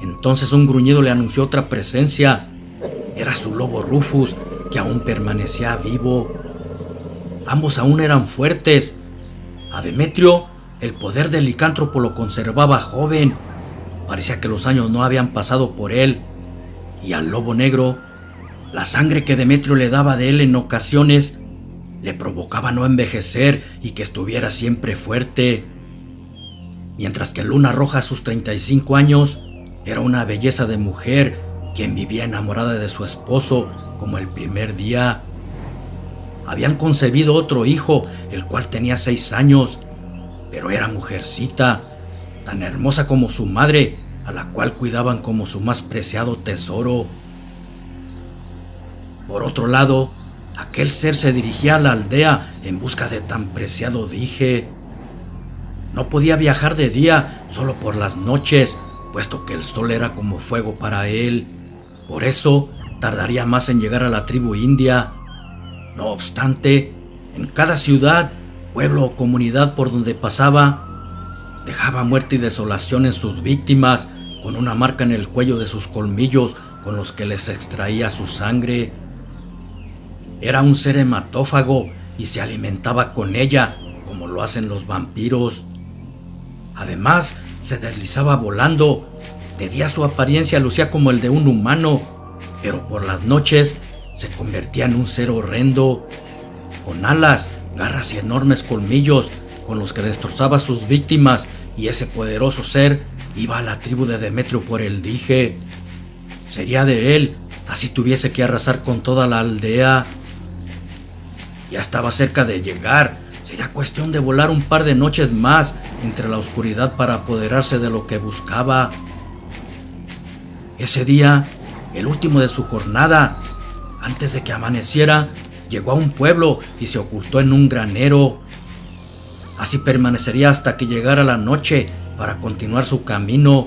Entonces un gruñido le anunció otra presencia. Era su lobo Rufus, que aún permanecía vivo. Ambos aún eran fuertes. A Demetrio, el poder del licántropo lo conservaba joven. Parecía que los años no habían pasado por él. Y al lobo negro, la sangre que Demetrio le daba de él en ocasiones le provocaba no envejecer y que estuviera siempre fuerte. Mientras que Luna Roja a sus 35 años era una belleza de mujer, quien vivía enamorada de su esposo como el primer día. Habían concebido otro hijo, el cual tenía 6 años, pero era mujercita, tan hermosa como su madre, a la cual cuidaban como su más preciado tesoro. Por otro lado, aquel ser se dirigía a la aldea en busca de tan preciado dije. No podía viajar de día, solo por las noches, puesto que el sol era como fuego para él. Por eso tardaría más en llegar a la tribu india. No obstante, en cada ciudad, pueblo o comunidad por donde pasaba, dejaba muerte y desolación en sus víctimas, con una marca en el cuello de sus colmillos con los que les extraía su sangre. Era un ser hematófago y se alimentaba con ella, como lo hacen los vampiros. Además, se deslizaba volando. De día su apariencia lucía como el de un humano, pero por las noches se convertía en un ser horrendo, con alas, garras y enormes colmillos con los que destrozaba a sus víctimas, y ese poderoso ser iba a la tribu de Demetrio por el dije. Sería de él, así tuviese que arrasar con toda la aldea. Ya estaba cerca de llegar. Sería cuestión de volar un par de noches más entre la oscuridad para apoderarse de lo que buscaba. Ese día, el último de su jornada, antes de que amaneciera, llegó a un pueblo y se ocultó en un granero. Así permanecería hasta que llegara la noche para continuar su camino.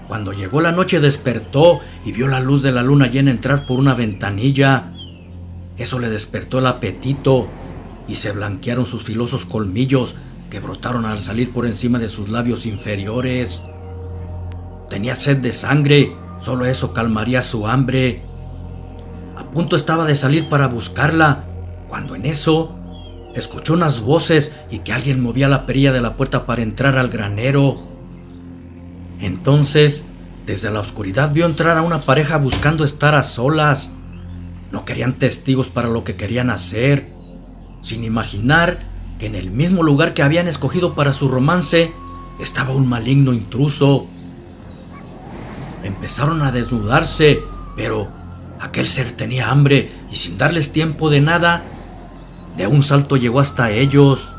Cuando llegó la noche despertó y vio la luz de la luna llena entrar por una ventanilla. Eso le despertó el apetito y se blanquearon sus filosos colmillos que brotaron al salir por encima de sus labios inferiores. Tenía sed de sangre, solo eso calmaría su hambre. A punto estaba de salir para buscarla, cuando en eso escuchó unas voces y que alguien movía la perilla de la puerta para entrar al granero. Entonces, desde la oscuridad vio entrar a una pareja buscando estar a solas. No querían testigos para lo que querían hacer, sin imaginar que en el mismo lugar que habían escogido para su romance estaba un maligno intruso. Empezaron a desnudarse, pero aquel ser tenía hambre y sin darles tiempo de nada, de un salto llegó hasta ellos.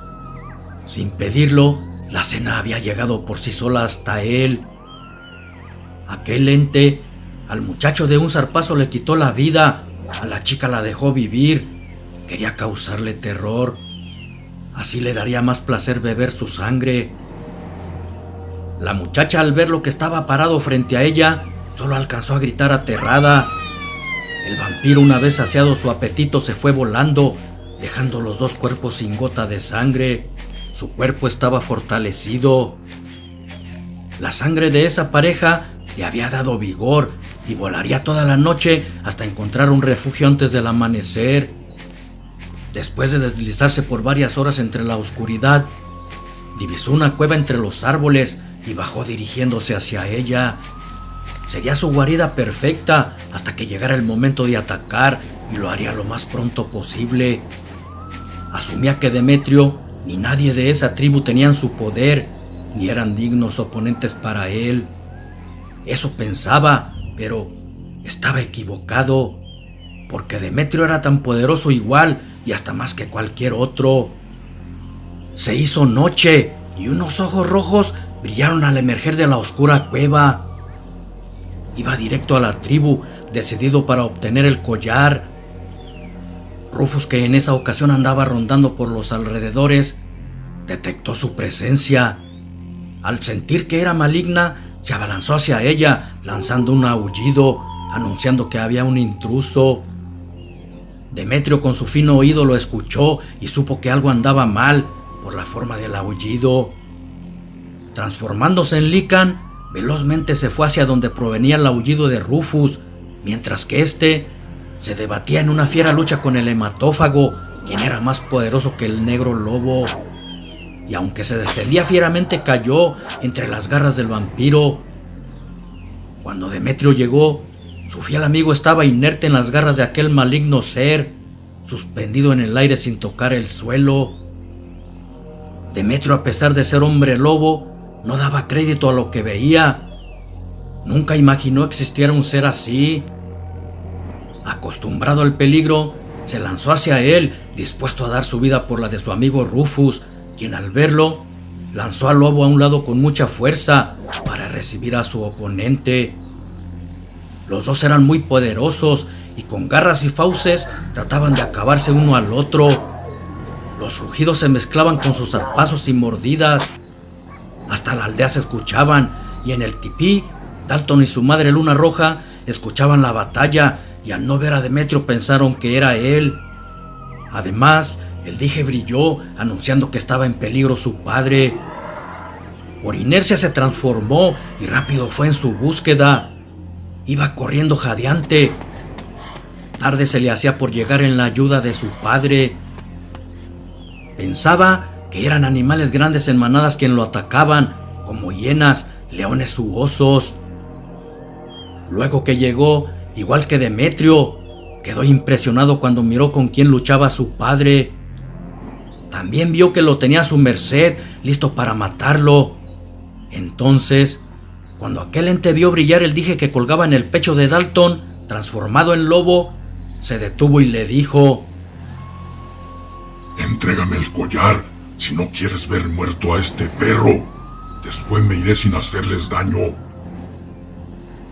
Sin pedirlo, la cena había llegado por sí sola hasta él. Aquel ente al muchacho de un zarpazo le quitó la vida, a la chica la dejó vivir. Quería causarle terror. Así le daría más placer beber su sangre. La muchacha, al ver lo que estaba parado frente a ella, solo alcanzó a gritar aterrada. El vampiro, una vez saciado su apetito, se fue volando, dejando los dos cuerpos sin gota de sangre. Su cuerpo estaba fortalecido. La sangre de esa pareja le había dado vigor y volaría toda la noche hasta encontrar un refugio antes del amanecer. Después de deslizarse por varias horas entre la oscuridad, divisó una cueva entre los árboles y bajó dirigiéndose hacia ella. Sería su guarida perfecta hasta que llegara el momento de atacar, y lo haría lo más pronto posible. Asumía que Demetrio ni nadie de esa tribu tenían su poder, ni eran dignos oponentes para él. Eso pensaba, pero estaba equivocado, porque Demetrio era tan poderoso igual y hasta más que cualquier otro. Se hizo noche y unos ojos rojos brillaron al emerger de la oscura cueva. Iba directo a la tribu, decidido para obtener el collar. Rufus, que en esa ocasión andaba rondando por los alrededores, detectó su presencia. Al sentir que era maligna, se abalanzó hacia ella, lanzando un aullido, anunciando que había un intruso. Demetrio, con su fino oído, lo escuchó y supo que algo andaba mal por la forma del aullido. Transformándose en Lycan, velozmente se fue hacia donde provenía el aullido de Rufus, mientras que éste se debatía en una fiera lucha con el hematófago, quien era más poderoso que el negro lobo. Y aunque se defendía fieramente, cayó entre las garras del vampiro. Cuando Demetrio llegó, su fiel amigo estaba inerte en las garras de aquel maligno ser, suspendido en el aire sin tocar el suelo. Demetrio, a pesar de ser hombre lobo, no daba crédito a lo que veía. Nunca imaginó existiera un ser así. Acostumbrado al peligro, se lanzó hacia él, dispuesto a dar su vida por la de su amigo Rufus, quien al verlo, lanzó al lobo a un lado con mucha fuerza para recibir a su oponente. Los dos eran muy poderosos y con garras y fauces trataban de acabarse uno al otro. Los rugidos se mezclaban con sus zarpazos y mordidas. Hasta la aldea se escuchaban, y en el tipí, Dalton y su madre Luna Roja escuchaban la batalla, y al no ver a Demetrio pensaron que era él. Además, el dije brilló, anunciando que estaba en peligro su padre. Por inercia se transformó y rápido fue en su búsqueda. Iba corriendo jadeante. Tarde se le hacía por llegar en la ayuda de su padre. Pensaba que eran animales grandes en manadas quien lo atacaban, como hienas, leones u osos. Luego que llegó, igual que Demetrio, quedó impresionado cuando miró con quién luchaba su padre. También vio que lo tenía a su merced, listo para matarlo. Entonces, cuando aquel ente vio brillar el dije que colgaba en el pecho de Dalton, transformado en lobo, se detuvo y le dijo: entrégame el collar si no quieres ver muerto a este perro. Después me iré sin hacerles daño.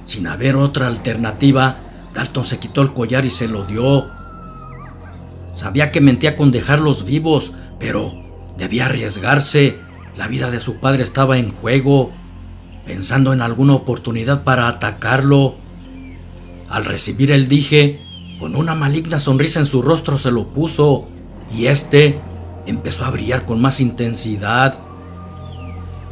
Sin haber otra alternativa, Dalton se quitó el collar y se lo dio. Sabía que mentía con dejarlos vivos, pero debía arriesgarse. La vida de su padre estaba en juego, pensando en alguna oportunidad para atacarlo. Al recibir el dije, con una maligna sonrisa en su rostro se lo puso, y este empezó a brillar con más intensidad.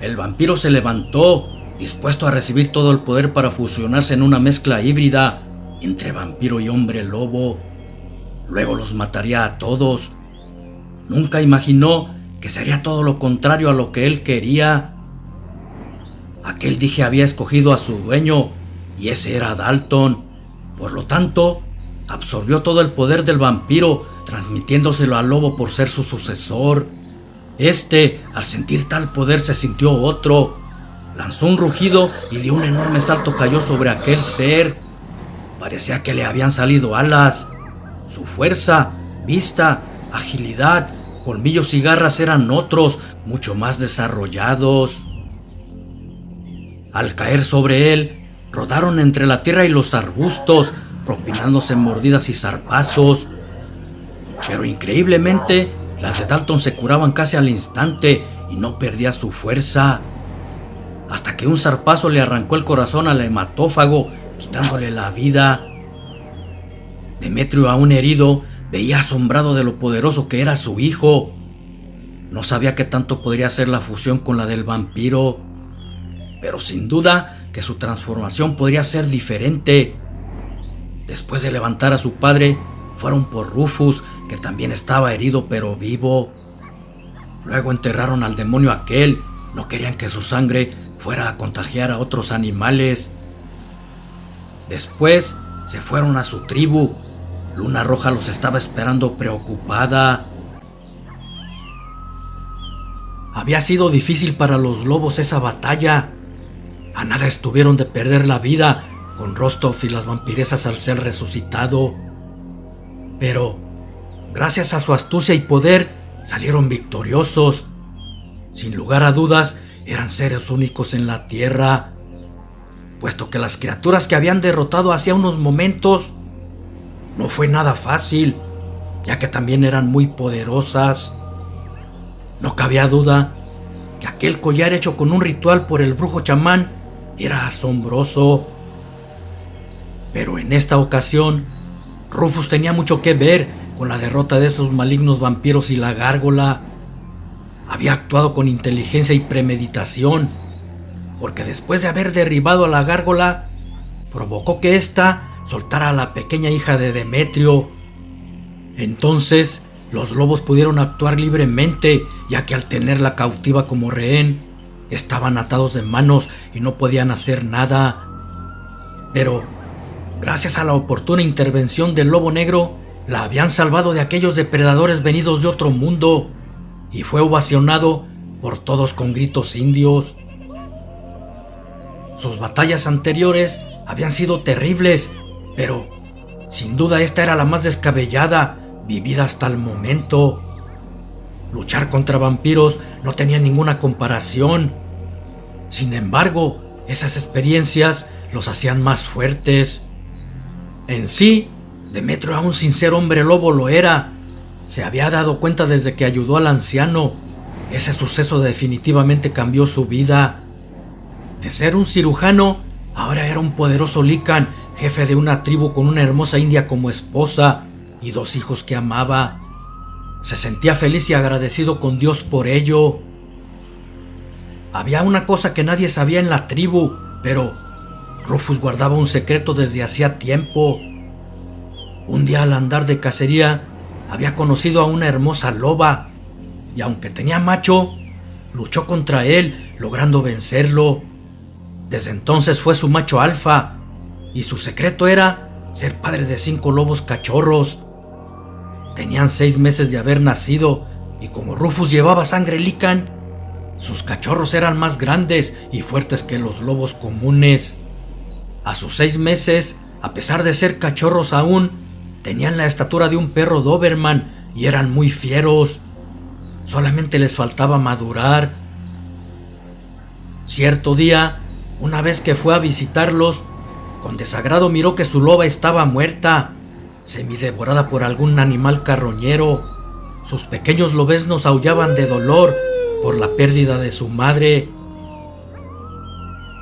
El vampiro se levantó, dispuesto a recibir todo el poder para fusionarse en una mezcla híbrida entre vampiro y hombre lobo. Luego los mataría a todos. Nunca imaginó que sería todo lo contrario a lo que él quería. Aquel dije había escogido a su dueño, y ese era Dalton. Por lo tanto, absorbió todo el poder del vampiro, transmitiéndoselo al lobo por ser su sucesor. Al sentir tal poder, se sintió otro. Lanzó un rugido y de un enorme salto cayó sobre aquel ser. Parecía que le habían salido alas. Su fuerza, vista, agilidad, colmillos y garras eran otros, mucho más desarrollados. Al caer sobre él, rodaron entre la tierra y los arbustos, propinándose mordidas y zarpazos. Pero increíblemente, las de Dalton se curaban casi al instante y no perdía su fuerza. Hasta que un zarpazo le arrancó el corazón al hematófago, quitándole la vida. Demetrio, aún herido, veía asombrado de lo poderoso que era su hijo. No sabía qué tanto podría ser la fusión con la del vampiro, pero sin duda que su transformación podría ser diferente. Después de levantar a su padre, fueron por Rufus, que también estaba herido pero vivo. Luego enterraron al demonio aquel. No querían que su sangre fuera a contagiar a otros animales. Después se fueron a su tribu. Luna Roja los estaba esperando preocupada. Había sido difícil para los lobos esa batalla. A nada estuvieron de perder la vida con Rostov y las vampiresas al ser resucitado. Pero, gracias a su astucia y poder, salieron victoriosos. Sin lugar a dudas, eran seres únicos en la tierra, puesto que las criaturas que habían derrotado hacía unos momentos no fue nada fácil, ya que también eran muy poderosas. No cabía duda que aquel collar hecho con un ritual por el brujo chamán era asombroso. Pero en esta ocasión, Rufus tenía mucho que ver con la derrota de esos malignos vampiros y la gárgola. Había actuado con inteligencia y premeditación, porque después de haber derribado a la gárgola, provocó que ésta soltara a la pequeña hija de Demetrio. Entonces, los lobos pudieron actuar libremente, ya que al tenerla cautiva como rehén, estaban atados de manos y no podían hacer nada. Pero, gracias a la oportuna intervención del lobo negro, la habían salvado de aquellos depredadores venidos de otro mundo, y fue ovacionado por todos con gritos indios. Sus batallas anteriores habían sido terribles, pero sin duda esta era la más descabellada vivida hasta el momento. Luchar contra vampiros no tenía ninguna comparación. Sin embargo, esas experiencias los hacían más fuertes. En sí, Demetrio, aún sin ser hombre lobo, lo era. Se había dado cuenta desde que ayudó al anciano. Ese suceso definitivamente cambió su vida. De ser un cirujano, ahora era un poderoso Lycan, jefe de una tribu con una hermosa india como esposa y 2 hijos que amaba. Se sentía feliz y agradecido con Dios por ello. Había una cosa que nadie sabía en la tribu, pero Rufus guardaba un secreto desde hacía tiempo. Un día, al andar de cacería, había conocido a una hermosa loba, y aunque tenía macho, luchó contra él, logrando vencerlo. Desde entonces fue su macho alfa, y su secreto era ser padre de 5 lobos cachorros. Tenían 6 meses de haber nacido, y como Rufus llevaba sangre Lycan, sus cachorros eran más grandes y fuertes que los lobos comunes. A sus 6 meses, a pesar de ser cachorros aún, tenían la estatura de un perro Doberman y eran muy fieros. solamente les faltaba madurar. Cierto día, una vez que fue a visitarlos, con desagrado miró que su loba estaba muerta, semidevorada por algún animal carroñero. Sus pequeños lobeznos aullaban de dolor por la pérdida de su madre.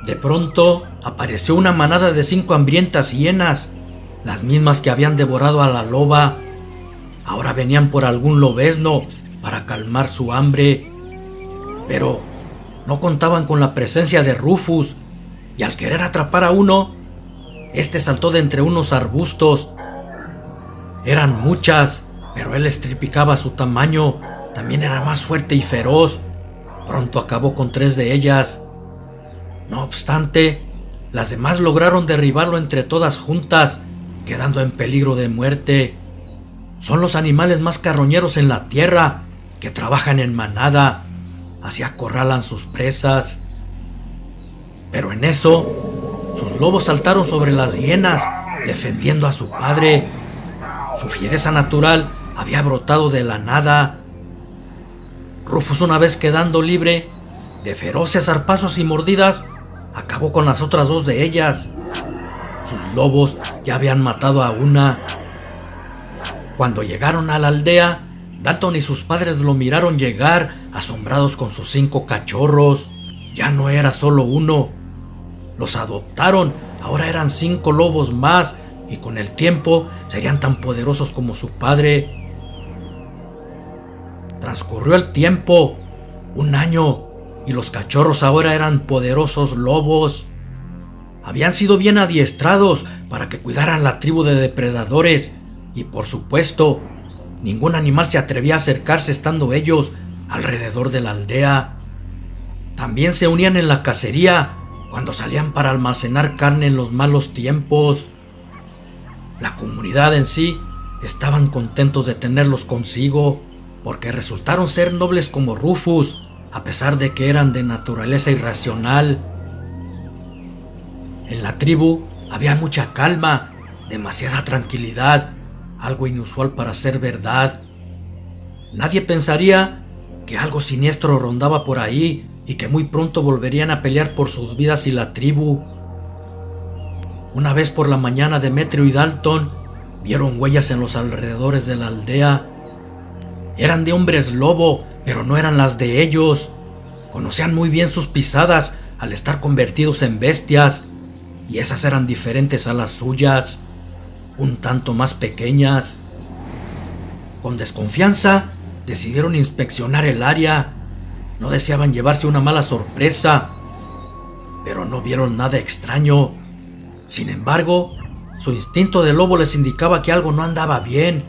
De pronto apareció una manada de 5 hambrientas hienas, las mismas que habían devorado a la loba. Ahora venían por algún lobezno para calmar su hambre, pero no contaban con la presencia de Rufus, y al querer atrapar a uno, este saltó de entre unos arbustos. Eran muchas, pero él estripicaba su tamaño, también era más fuerte y feroz. Pronto acabó con 3 de ellas. No obstante, las demás lograron derribarlo entre todas juntas, quedando en peligro de muerte. Son los animales más carroñeros en la tierra, que trabajan en manada, así acorralan sus presas. Pero en eso, sus lobos saltaron sobre las hienas, defendiendo a su padre. Su fiereza natural había brotado de la nada. Rufus, una vez quedando libre, de feroces zarpazos y mordidas, acabó con las otras 2 de ellas. Sus lobos ya habían matado a una. Cuando llegaron a la aldea, Dalton y sus padres lo miraron llegar, asombrados con sus 5 cachorros. Ya no era solo uno. Los adoptaron, ahora eran 5 lobos más, y con el tiempo serían tan poderosos como su padre. Transcurrió el tiempo, 1 año, y los cachorros ahora eran poderosos lobos. Habían sido bien adiestrados para que cuidaran la tribu de depredadores, y por supuesto, ningún animal se atrevía a acercarse estando ellos alrededor de la aldea. También se unían en la cacería cuando salían para almacenar carne en los malos tiempos. La comunidad en sí estaban contentos de tenerlos consigo, porque resultaron ser nobles como Rufus, a pesar de que eran de naturaleza irracional. En la tribu había mucha calma, demasiada tranquilidad, algo inusual para ser verdad. Nadie pensaría que algo siniestro rondaba por ahí y que muy pronto volverían a pelear por sus vidas y la tribu. Una vez por la mañana, Demetrio y Dalton vieron huellas en los alrededores de la aldea. Eran de hombres lobo, pero no eran las de ellos. Conocían muy bien sus pisadas al estar convertidos en bestias, y esas eran diferentes a las suyas, un tanto más pequeñas. Con desconfianza, decidieron inspeccionar el área. No deseaban llevarse una mala sorpresa, pero no vieron nada extraño. Sin embargo, su instinto de lobo les indicaba que algo no andaba bien.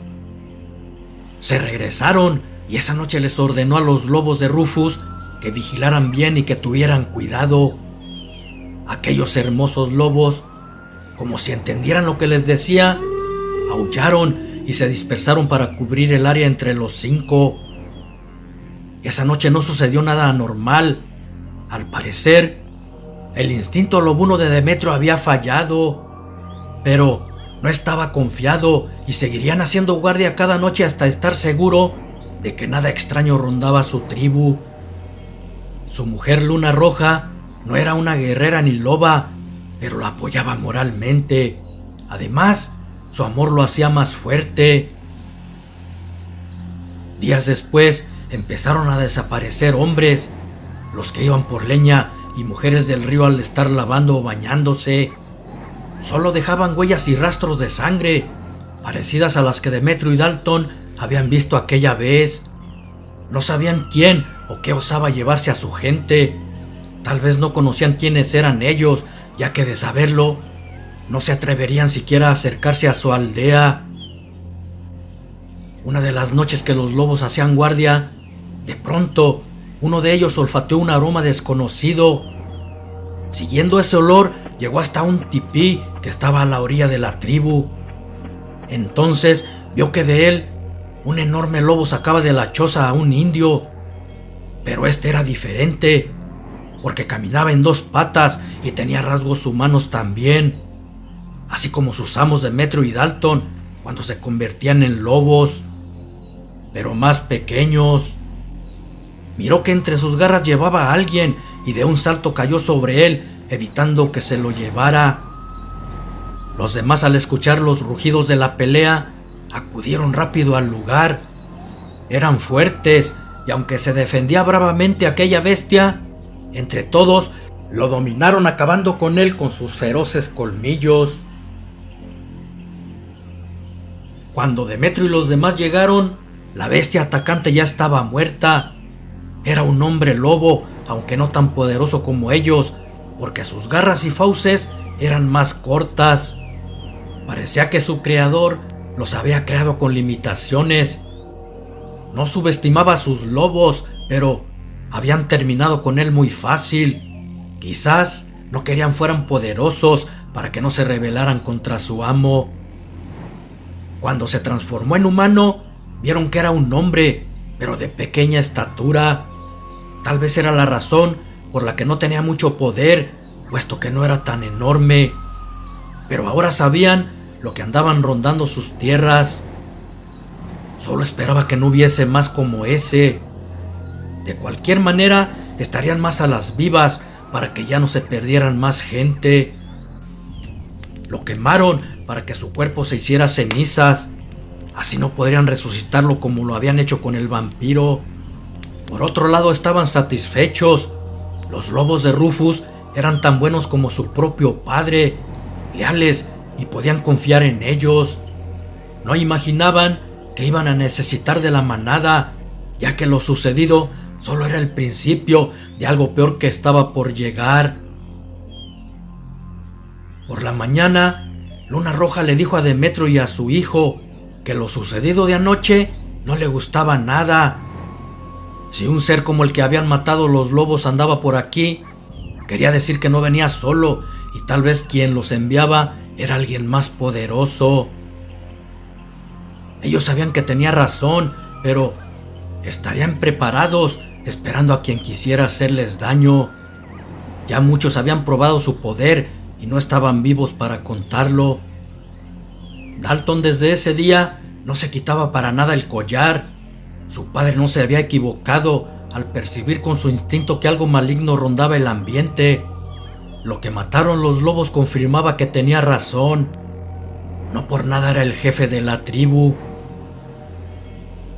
Se regresaron y esa noche les ordenó a los lobos de Rufus que vigilaran bien y que tuvieran cuidado. Aquellos hermosos lobos, como si entendieran lo que les decía, aullaron y se dispersaron para cubrir el área entre los 5. Esa noche no sucedió nada anormal. Al parecer, el instinto lobuno de Demetrio había fallado, pero no estaba confiado y seguirían haciendo guardia cada noche hasta estar seguro de que nada extraño rondaba su tribu. Su mujer Luna Roja no era una guerrera ni loba, pero la apoyaba moralmente. Además, su amor lo hacía más fuerte. Días después empezaron a desaparecer hombres, los que iban por leña, y mujeres del río al estar lavando o bañándose. Solo dejaban huellas y rastros de sangre, parecidas a las que Demetrio y Dalton habían visto aquella vez. No sabían quién o qué osaba llevarse a su gente. Tal vez no conocían quiénes eran ellos, ya que de saberlo, no se atreverían siquiera a acercarse a su aldea. Una de las noches que los lobos hacían guardia, de pronto, uno de ellos olfateó un aroma desconocido. Siguiendo ese olor, llegó hasta un tipí que estaba a la orilla de la tribu. Entonces vio que de él un enorme lobo sacaba de la choza a un indio. Pero este era diferente, porque caminaba en 2 patas y tenía rasgos humanos también, así como sus amos Demetrio y Dalton cuando se convertían en lobos, pero más pequeños. miró que entre sus garras llevaba a alguien y de un salto cayó sobre él, evitando que se lo llevara. Los demás, al escuchar los rugidos de la pelea, acudieron rápido al lugar. Eran fuertes, y aunque se defendía bravamente aquella bestia, entre todos lo dominaron, acabando con él con sus feroces colmillos. Cuando Demetrio y los demás llegaron, la bestia atacante ya estaba muerta. Era un hombre lobo, aunque no tan poderoso como ellos, porque sus garras y fauces eran más cortas. Parecía que su creador los había creado con limitaciones. No subestimaba a sus lobos, pero habían terminado con él muy fácil. Quizás no querían fueran poderosos para que no se rebelaran contra su amo. Cuando se transformó en humano, vieron que era un hombre, pero de pequeña estatura. Tal vez era la razón por la que no tenía mucho poder, puesto que no era tan enorme. Pero ahora sabían lo que andaban rondando sus tierras. Solo esperaba que no hubiese más como ese. De cualquier manera, estarían más a las vivas para que ya no se perdieran más gente. Lo quemaron para que su cuerpo se hiciera cenizas. Así no podrían resucitarlo como lo habían hecho con el vampiro. Por otro lado, estaban satisfechos. Los lobos de Rufus eran tan buenos como su propio padre, leales, y podían confiar en ellos. No imaginaban que iban a necesitar de la manada, ya que lo sucedido solo era el principio de algo peor que estaba por llegar. Por la mañana, Luna Roja le dijo a Demetrio y a su hijo que lo sucedido de anoche no le gustaba nada. Si un ser como el que habían matado los lobos andaba por aquí, quería decir que no venía solo, y tal vez quien los enviaba era alguien más poderoso. Ellos sabían que tenía razón, pero estarían preparados, esperando a quien quisiera hacerles daño. Ya muchos habían probado su poder y no estaban vivos para contarlo. Dalton desde ese día no se quitaba para nada el collar. Su padre no se había equivocado al percibir con su instinto que algo maligno rondaba el ambiente. Lo que mataron los lobos confirmaba que tenía razón. No por nada era el jefe de la tribu.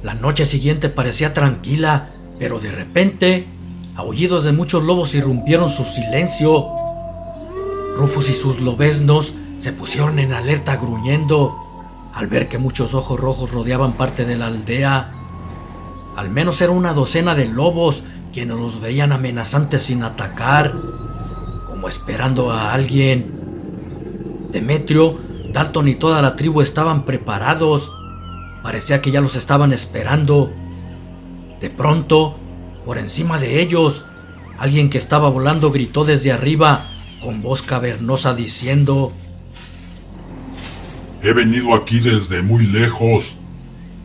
La noche siguiente parecía tranquila, pero de repente, aullidos de muchos lobos irrumpieron su silencio. Rufus y sus lobeznos se pusieron en alerta gruñendo al ver que muchos ojos rojos rodeaban parte de la aldea. Al menos era una docena de lobos quienes los veían amenazantes sin atacar, como esperando a alguien. Demetrio, Dalton y toda la tribu estaban preparados. Parecía que ya los estaban esperando. De pronto, por encima de ellos, alguien que estaba volando gritó desde arriba con voz cavernosa diciendo: He venido aquí desde muy lejos,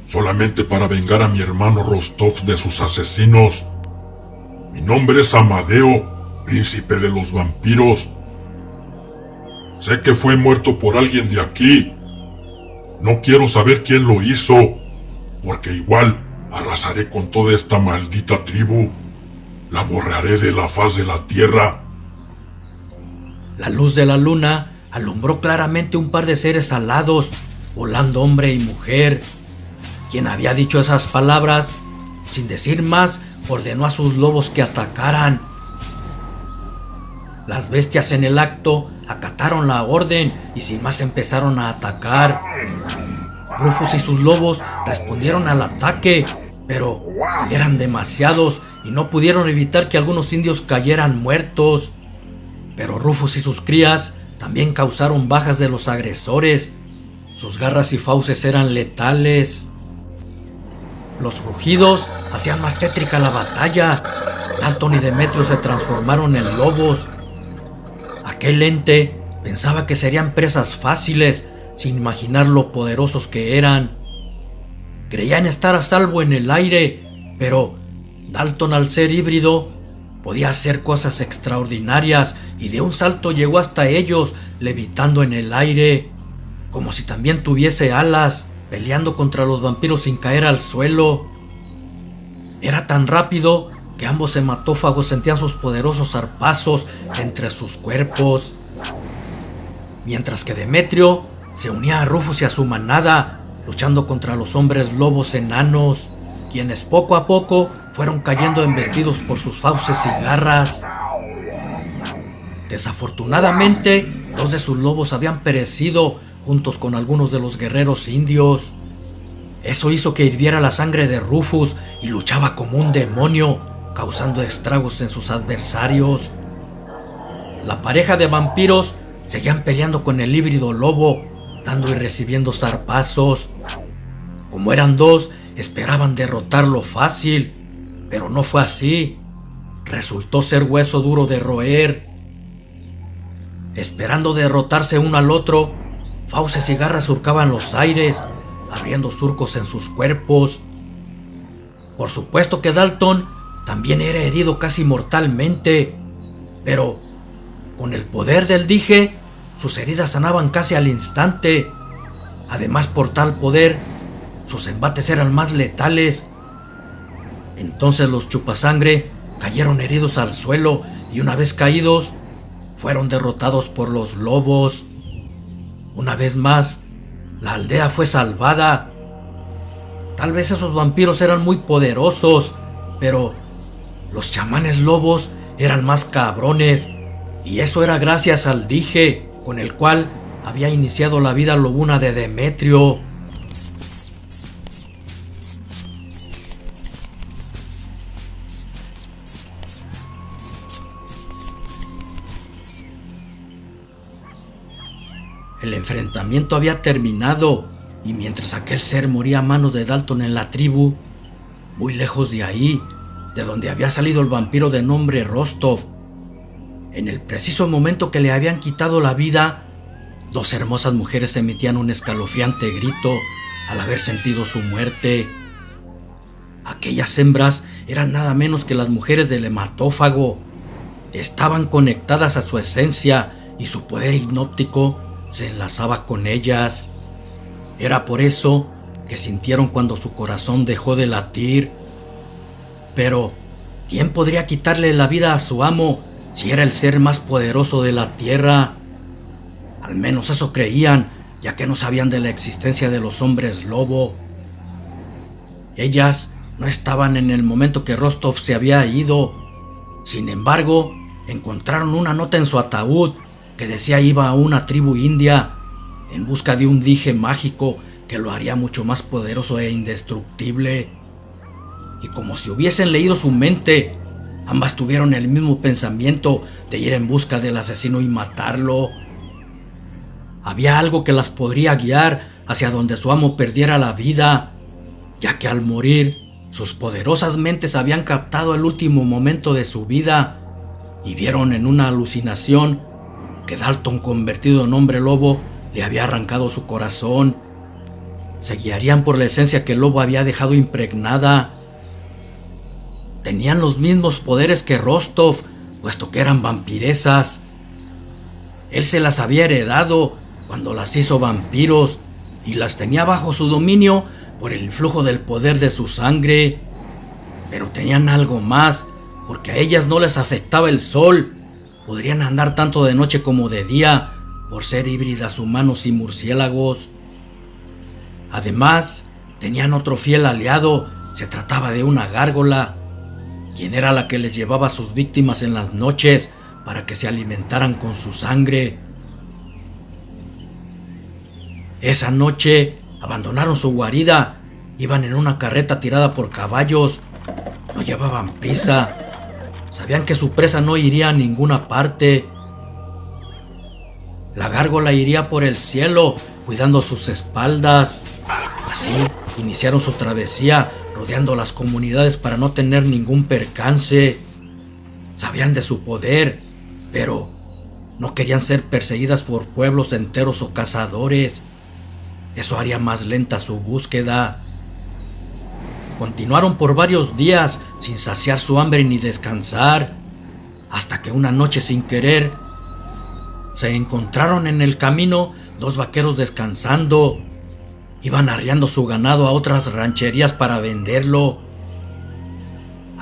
solamente para vengar a mi hermano Rostov de sus asesinos. Mi nombre es Amadeo, príncipe de los vampiros. Sé que fue muerto por alguien de aquí. No quiero saber quién lo hizo, porque igual arrasaré con toda esta maldita tribu. La borraré de la faz de la tierra. La luz de la luna alumbró claramente un par de seres alados, volando hombre y mujer. Quien había dicho esas palabras, sin decir más, ordenó a sus lobos que atacaran. Las bestias en el acto acataron la orden y sin más empezaron a atacar. Rufus y sus lobos respondieron al ataque, pero eran demasiados y no pudieron evitar que algunos indios cayeran muertos. Pero Rufus y sus crías también causaron bajas de los agresores. Sus garras y fauces eran letales. Los rugidos hacían más tétrica la batalla. Dalton y Demetrio se transformaron en lobos. Aquel ente pensaba que serían presas fáciles, sin imaginar lo poderosos que eran. Creían estar a salvo en el aire, pero Dalton, al ser híbrido, podía hacer cosas extraordinarias y de un salto llegó hasta ellos, levitando en el aire, como si también tuviese alas, peleando contra los vampiros sin caer al suelo. Era tan rápido porque ambos hematófagos sentían sus poderosos zarpazos entre sus cuerpos, mientras que Demetrio se unía a Rufus y a su manada, luchando contra los hombres lobos enanos, quienes poco a poco fueron cayendo embestidos por sus fauces y garras. Desafortunadamente, 2 de sus lobos habían perecido juntos con algunos de los guerreros indios. Eso hizo que hirviera la sangre de Rufus y luchaba como un demonio, causando estragos en sus adversarios. La pareja de vampiros seguían peleando con el híbrido lobo, dando y recibiendo zarpazos. Como eran 2, esperaban derrotarlo fácil, pero no fue así. Resultó ser hueso duro de roer. Esperando derrotarse uno al otro, fauces y garras surcaban los aires, abriendo surcos en sus cuerpos. Por supuesto que Dalton también era herido casi mortalmente, pero con el poder del dije, sus heridas sanaban casi al instante. Además, por tal poder, sus embates eran más letales. Entonces los chupasangre cayeron heridos al suelo y una vez caídos, fueron derrotados por los lobos. Una vez más, la aldea fue salvada. Tal vez esos vampiros eran muy poderosos, pero los chamanes lobos eran más cabrones, y eso era gracias al dije con el cual había iniciado la vida lobuna de Demetrio. El enfrentamiento había terminado, y mientras aquel ser moría a manos de Dalton en la tribu, muy lejos de ahí, de donde había salido el vampiro de nombre Rostov, en el preciso momento que le habían quitado la vida, 2 hermosas mujeres emitían un escalofriante grito al haber sentido su muerte. Aquellas hembras eran nada menos que las mujeres del hematófago. Estaban conectadas a su esencia y su poder hipnóptico se enlazaba con ellas. Era por eso que sintieron cuando su corazón dejó de latir. Pero, ¿quién podría quitarle la vida a su amo si era el ser más poderoso de la tierra? Al menos eso creían, ya que no sabían de la existencia de los hombres lobo. Ellas no estaban en el momento que Rostov se había ido. Sin embargo, encontraron una nota en su ataúd que decía iba a una tribu india en busca de un dije mágico que lo haría mucho más poderoso e indestructible. Y como si hubiesen leído su mente, ambas tuvieron el mismo pensamiento de ir en busca del asesino y matarlo. Había algo que las podría guiar hacia donde su amo perdiera la vida, ya que al morir, sus poderosas mentes habían captado el último momento de su vida y vieron en una alucinación que Dalton, convertido en hombre lobo, le había arrancado su corazón. Se guiarían por la esencia que el lobo había dejado impregnada. Tenían los mismos poderes que Rostov, puesto que eran vampiresas. Él se las había heredado cuando las hizo vampiros y las tenía bajo su dominio por el influjo del poder de su sangre. Pero tenían algo más, porque a ellas no les afectaba el sol. Podrían andar tanto de noche como de día, por ser híbridas humanos y murciélagos. Además, tenían otro fiel aliado. Se trataba de una gárgola, quien era la que les llevaba a sus víctimas en las noches para que se alimentaran con su sangre. Esa noche abandonaron su guarida. Iban en una carreta tirada por caballos. No llevaban prisa. Sabían que su presa no iría a ninguna parte. La gárgola iría por el cielo, cuidando sus espaldas. Así iniciaron su travesía, rodeando las comunidades para no tener ningún percance. Sabían de su poder, pero no querían ser perseguidas por pueblos enteros o cazadores. Eso haría más lenta su búsqueda. Continuaron por varios días sin saciar su hambre ni descansar, hasta que una noche sin querer se encontraron en el camino 2 vaqueros descansando. Iban arriando su ganado a otras rancherías para venderlo.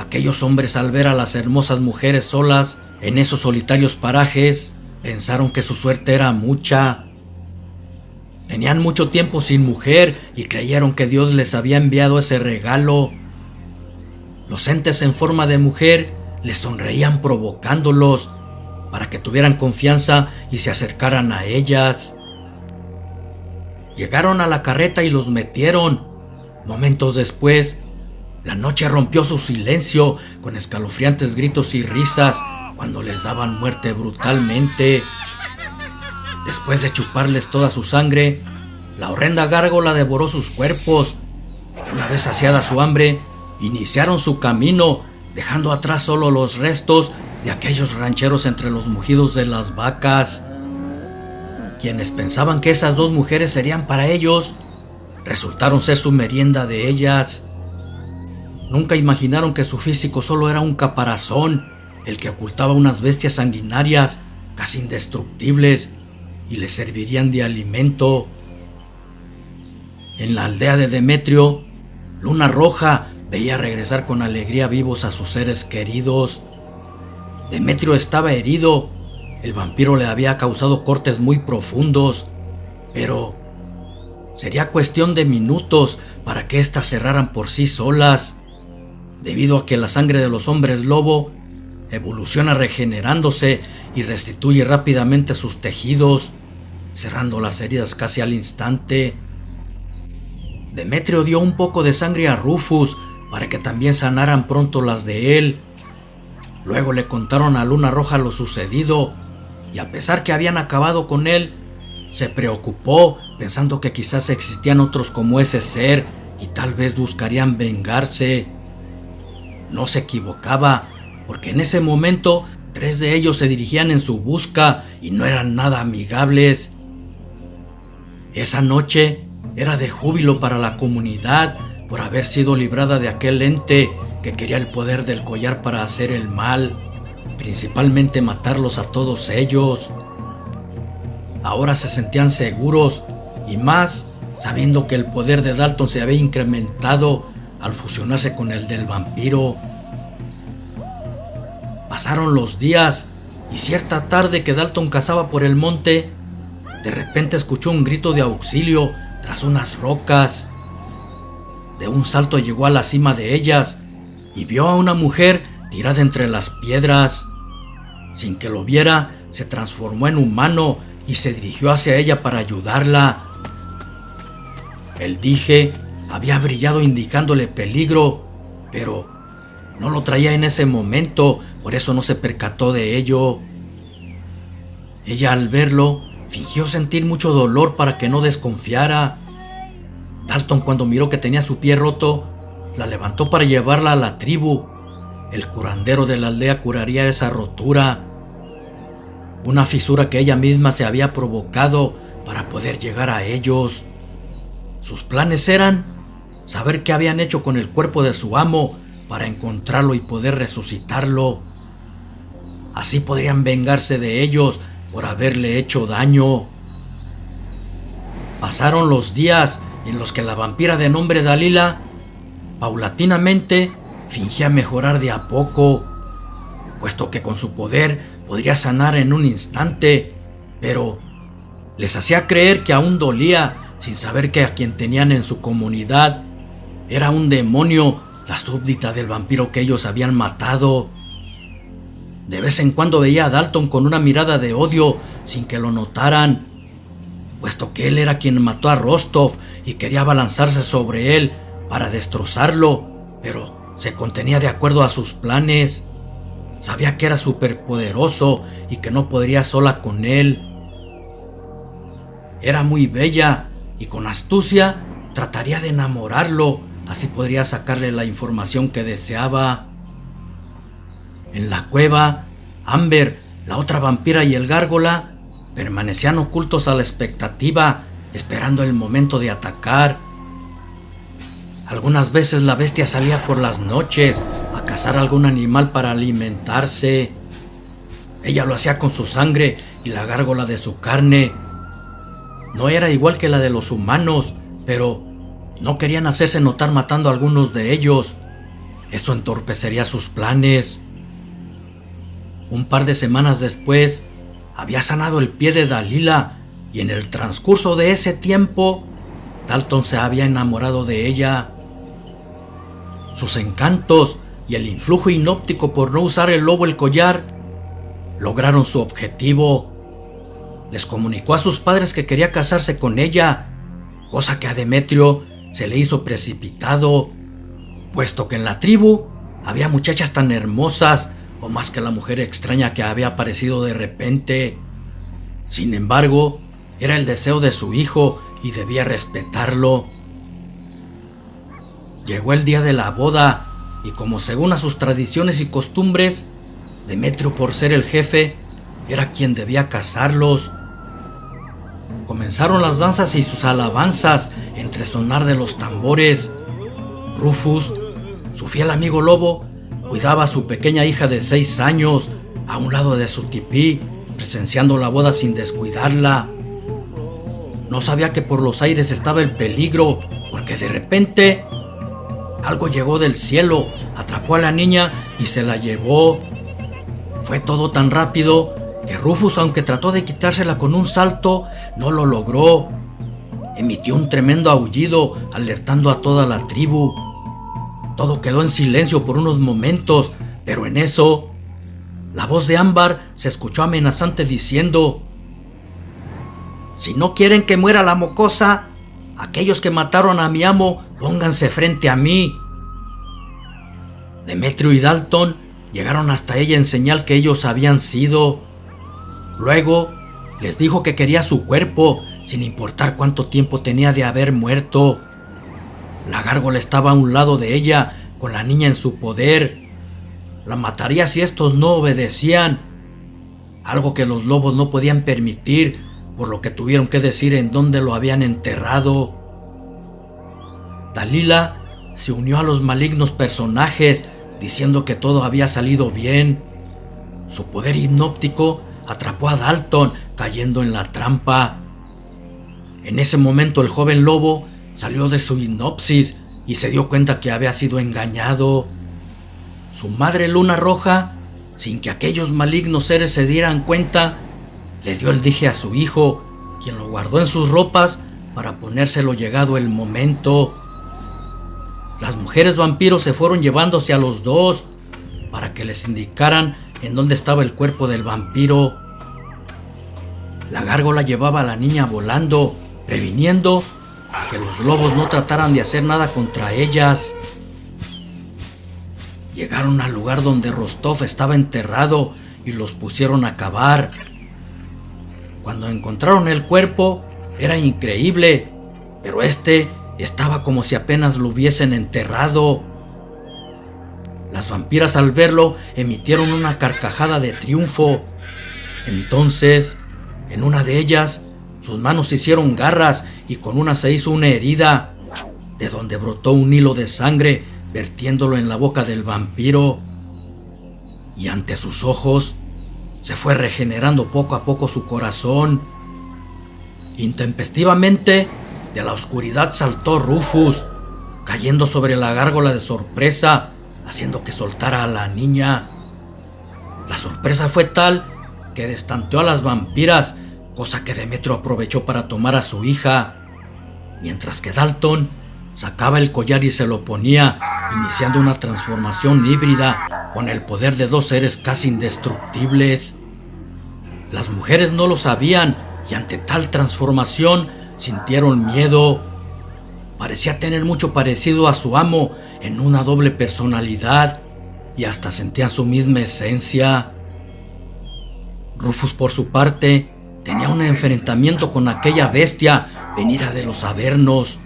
Aquellos hombres, al ver a las hermosas mujeres solas en esos solitarios parajes, pensaron que su suerte era mucha. Tenían mucho tiempo sin mujer y creyeron que Dios les había enviado ese regalo. Los entes en forma de mujer les sonreían provocándolos para que tuvieran confianza y se acercaran a ellas. Llegaron a la carreta y los metieron. Momentos después, la noche rompió su silencio con escalofriantes gritos y risas cuando les daban muerte brutalmente. Después de chuparles toda su sangre, la horrenda gárgola devoró sus cuerpos. Una vez saciada su hambre, iniciaron su camino, dejando atrás solo los restos de aquellos rancheros entre los mugidos de las vacas. Quienes pensaban que esas dos mujeres serían para ellos, resultaron ser su merienda de ellas. Nunca imaginaron que su físico solo era un caparazón, el que ocultaba unas bestias sanguinarias, casi indestructibles, y les servirían de alimento. En la aldea de Demetrio, Luna Roja veía regresar con alegría vivos a sus seres queridos. Demetrio estaba herido. El vampiro le había causado cortes muy profundos, pero sería cuestión de minutos para que éstas cerraran por sí solas, debido a que la sangre de los hombres lobo evoluciona regenerándose y restituye rápidamente sus tejidos, cerrando las heridas casi al instante. Demetrio dio un poco de sangre a Rufus para que también sanaran pronto las de él. Luego le contaron a Luna Roja lo sucedido, y a pesar que habían acabado con él, se preocupó pensando que quizás existían otros como ese ser y tal vez buscarían vengarse. No se equivocaba, porque en ese momento 3 de ellos se dirigían en su busca y no eran nada amigables. Esa noche era de júbilo para la comunidad por haber sido librada de aquel ente que quería el poder del collar para hacer el mal, principalmente matarlos a todos ellos. Ahora se sentían seguros, y más sabiendo que el poder de Dalton se había incrementado al fusionarse con el del vampiro. Pasaron los días, y cierta tarde que Dalton cazaba por el monte, de repente escuchó un grito de auxilio tras unas rocas. De un salto llegó a la cima de ellas y vio a una mujer tirada entre las piedras. Sin que lo viera, se transformó en humano y se dirigió hacia ella para ayudarla. El dije había brillado indicándole peligro, pero no lo traía en ese momento, por eso no se percató de ello. Ella, al verlo, fingió sentir mucho dolor para que no desconfiara. Dalton, cuando miró que tenía su pie roto, la levantó para llevarla a la tribu. El curandero de la aldea curaría esa rotura, una fisura que ella misma se había provocado para poder llegar a ellos. Sus planes eran saber qué habían hecho con el cuerpo de su amo para encontrarlo y poder resucitarlo. Así podrían vengarse de ellos por haberle hecho daño. Pasaron los días en los que la vampira de nombre Dalila paulatinamente fingía mejorar de a poco, puesto que con su poder podría sanar en un instante, pero les hacía creer que aún dolía, sin saber que a quien tenían en su comunidad era un demonio, la súbdita del vampiro que ellos habían matado. De vez en cuando veía a Dalton con una mirada de odio sin que lo notaran, puesto que él era quien mató a Rostov y quería abalanzarse sobre él para destrozarlo, pero se contenía de acuerdo a sus planes. Sabía que era superpoderoso y que no podría sola con él. Era muy bella y con astucia trataría de enamorarlo, así podría sacarle la información que deseaba. En la cueva, Amber, la otra vampira y el gárgola permanecían ocultos a la expectativa, esperando el momento de atacar. Algunas veces la bestia salía por las noches a cazar algún animal para alimentarse. Ella lo hacía con su sangre y la gárgola de su carne. No era igual que la de los humanos, pero no querían hacerse notar matando a algunos de ellos. Eso entorpecería sus planes. Un par de semanas después, había sanado el pie de Dalila y en el transcurso de ese tiempo, Dalton se había enamorado de ella. Sus encantos y el influjo hipnótico por no usar el lobo el collar lograron su objetivo. Les comunicó a sus padres que quería casarse con ella, cosa que a Demetrio se le hizo precipitado, puesto que en la tribu había muchachas tan hermosas o más que la mujer extraña que había aparecido de repente. Sin embargo, era el deseo de su hijo y debía respetarlo. Llegó el día de la boda y como según a sus tradiciones y costumbres, Demetrio, por ser el jefe, era quien debía casarlos. Comenzaron las danzas y sus alabanzas entre sonar de los tambores. Rufus, su fiel amigo lobo, cuidaba a su pequeña hija de 6 años a un lado de su tipí, presenciando la boda sin descuidarla. No sabía que por los aires estaba el peligro, porque de repente algo llegó del cielo, atrapó a la niña y se la llevó. Fue todo tan rápido que Rufus, aunque trató de quitársela con un salto, no lo logró. Emitió un tremendo aullido, alertando a toda la tribu. Todo quedó en silencio por unos momentos, pero en eso, la voz de Ámbar se escuchó amenazante diciendo: «Si no quieren que muera la mocosa, aquellos que mataron a mi amo, pónganse frente a mí». Demetrio y Dalton llegaron hasta ella en señal que ellos habían sido. Luego les dijo que quería su cuerpo, sin importar cuánto tiempo tenía de haber muerto. La gárgola estaba a un lado de ella, con la niña en su poder. La mataría si estos no obedecían, algo que los lobos no podían permitir, por lo que tuvieron que decir en dónde lo habían enterrado. Dalila se unió a los malignos personajes, diciendo que todo había salido bien. Su poder hipnótico atrapó a Dalton, cayendo en la trampa. En ese momento el joven lobo salió de su hipnosis y se dio cuenta que había sido engañado. Su madre Luna Roja, sin que aquellos malignos seres se dieran cuenta, le dio el dije a su hijo, quien lo guardó en sus ropas para ponérselo llegado el momento. Las mujeres vampiros se fueron llevándose a los dos para que les indicaran en dónde estaba el cuerpo del vampiro. La gárgola llevaba a la niña volando, previniendo que los lobos no trataran de hacer nada contra ellas. Llegaron al lugar donde Rostov estaba enterrado y los pusieron a cavar. Cuando encontraron el cuerpo, era increíble, pero este estaba como si apenas lo hubiesen enterrado. Las vampiras, al verlo, emitieron una carcajada de triunfo. Entonces, en una de ellas, sus manos se hicieron garras y con una se hizo una herida, de donde brotó un hilo de sangre, vertiéndolo en la boca del vampiro. Y ante sus ojos, se fue regenerando poco a poco su corazón. Intempestivamente, de la oscuridad saltó Rufus, cayendo sobre la gárgola de sorpresa, haciendo que soltara a la niña. La sorpresa fue tal que destanteó a las vampiras, cosa que Demetrio aprovechó para tomar a su hija, mientras que Dalton sacaba el collar y se lo ponía, iniciando una transformación híbrida con el poder de 2 seres casi indestructibles. Las mujeres no lo sabían y ante tal transformación sintieron miedo. Parecía tener mucho parecido a su amo en una doble personalidad y hasta sentían su misma esencia. Rufus, por su parte, tenía un enfrentamiento con aquella bestia venida de los Avernos.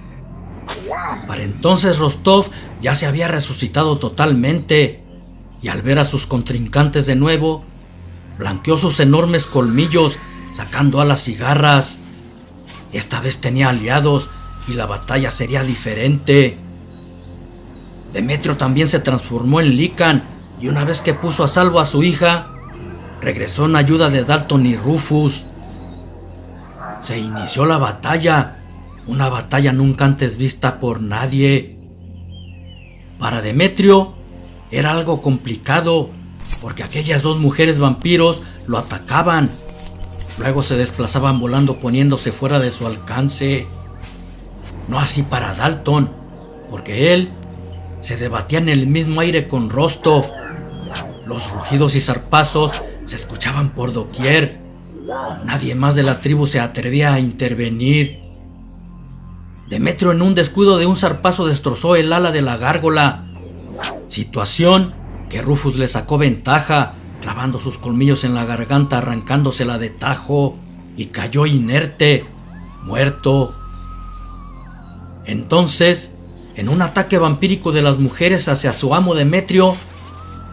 Para entonces Rostov ya se había resucitado totalmente y al ver a sus contrincantes de nuevo, blanqueó sus enormes colmillos sacando alas y garras. Esta vez tenía aliados y la batalla sería diferente. Demetrio también se transformó en Lycan y una vez que puso a salvo a su hija, regresó en ayuda de Dalton y Rufus. Se inició la batalla, una batalla nunca antes vista por nadie. Para Demetrio, era algo complicado, porque aquellas dos mujeres vampiros lo atacaban. Luego se desplazaban volando poniéndose fuera de su alcance. No así para Dalton, porque él se debatía en el mismo aire con Rostov. Los rugidos y zarpazos se escuchaban por doquier. Nadie más de la tribu se atrevía a intervenir. Demetrio, en un descuido de un zarpazo, destrozó el ala de la gárgola, situación que Rufus le sacó ventaja, clavando sus colmillos en la garganta, arrancándosela de tajo, y cayó inerte, muerto. Entonces, en un ataque vampírico de las mujeres hacia su amo Demetrio,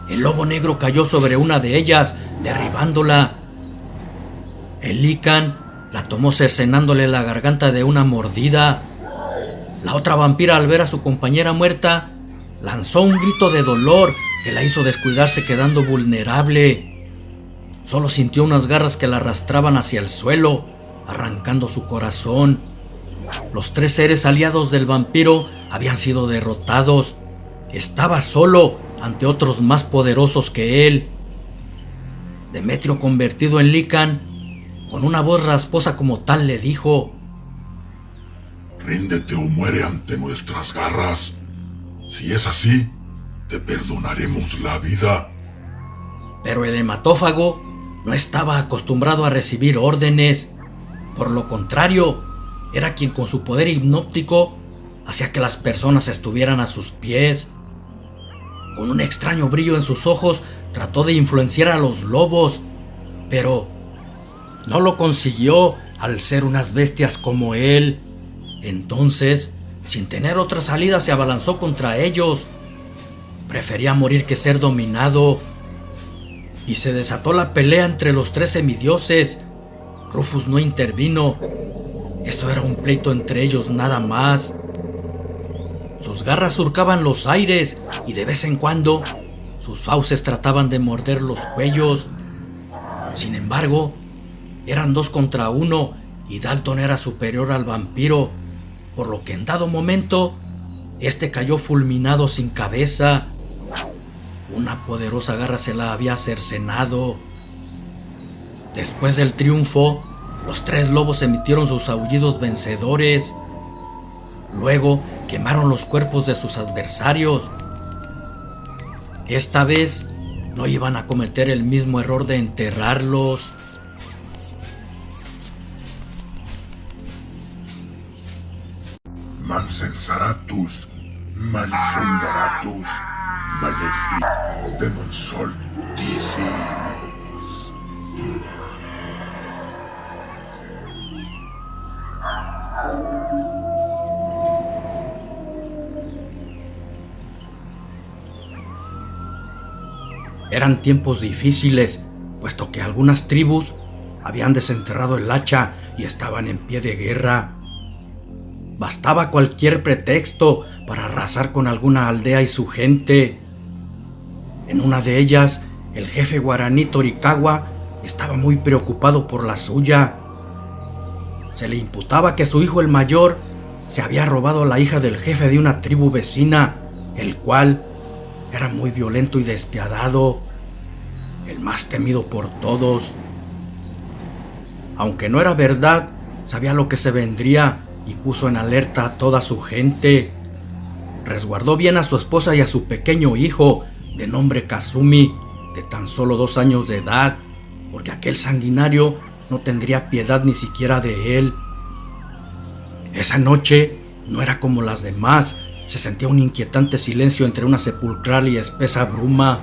el lobo negro cayó sobre una de ellas, derribándola. El Lycan la tomó cercenándole la garganta de una mordida. La otra vampira, al ver a su compañera muerta, lanzó un grito de dolor que la hizo descuidarse, quedando vulnerable. Solo sintió unas garras que la arrastraban hacia el suelo, arrancando su corazón. Los tres seres aliados del vampiro habían sido derrotados. Estaba solo ante otros más poderosos que él. Demetrio, convertido en Lycan, con una voz rasposa como tal, le dijo: «Ríndete o muere ante nuestras garras. Si es así, te perdonaremos la vida». Pero el hematófago no estaba acostumbrado a recibir órdenes. Por lo contrario, era quien con su poder hipnótico hacía que las personas estuvieran a sus pies. Con un extraño brillo en sus ojos, trató de influenciar a los lobos, pero no lo consiguió al ser unas bestias como él. Entonces, sin tener otra salida, se abalanzó contra ellos. Prefería morir que ser dominado. Y se desató la pelea entre los tres semidioses. Rufus no intervino. Eso era un pleito entre ellos nada más. Sus garras surcaban los aires y de vez en cuando sus fauces trataban de morder los cuellos. Sin embargo, eran 2 contra 1 y Dalton era superior al vampiro, por lo que en dado momento este cayó fulminado sin cabeza. Una poderosa garra se la había cercenado. Después del triunfo, los 3 lobos emitieron sus aullidos vencedores. Luego quemaron los cuerpos de sus adversarios. Esta vez no iban a cometer el mismo error de enterrarlos. Mansensaratus, Malisundaratus, Malefic, Demon Sol, Disease. Eran tiempos difíciles, puesto que algunas tribus habían desenterrado el hacha y estaban en pie de guerra. Bastaba cualquier pretexto para arrasar con alguna aldea y su gente. En una de ellas, el jefe guaraní Toricagua estaba muy preocupado por la suya. Se le imputaba que su hijo el mayor se había robado a la hija del jefe de una tribu vecina, el cual era muy violento y despiadado, el más temido por todos. Aunque no era verdad, sabía lo que se vendría y puso en alerta a toda su gente. Resguardó bien a su esposa y a su pequeño hijo, de nombre Kazumi, de tan solo 2 años de edad, porque aquel sanguinario no tendría piedad ni siquiera de él. Esa noche no era como las demás. Se sentía un inquietante silencio entre una sepulcral y espesa bruma.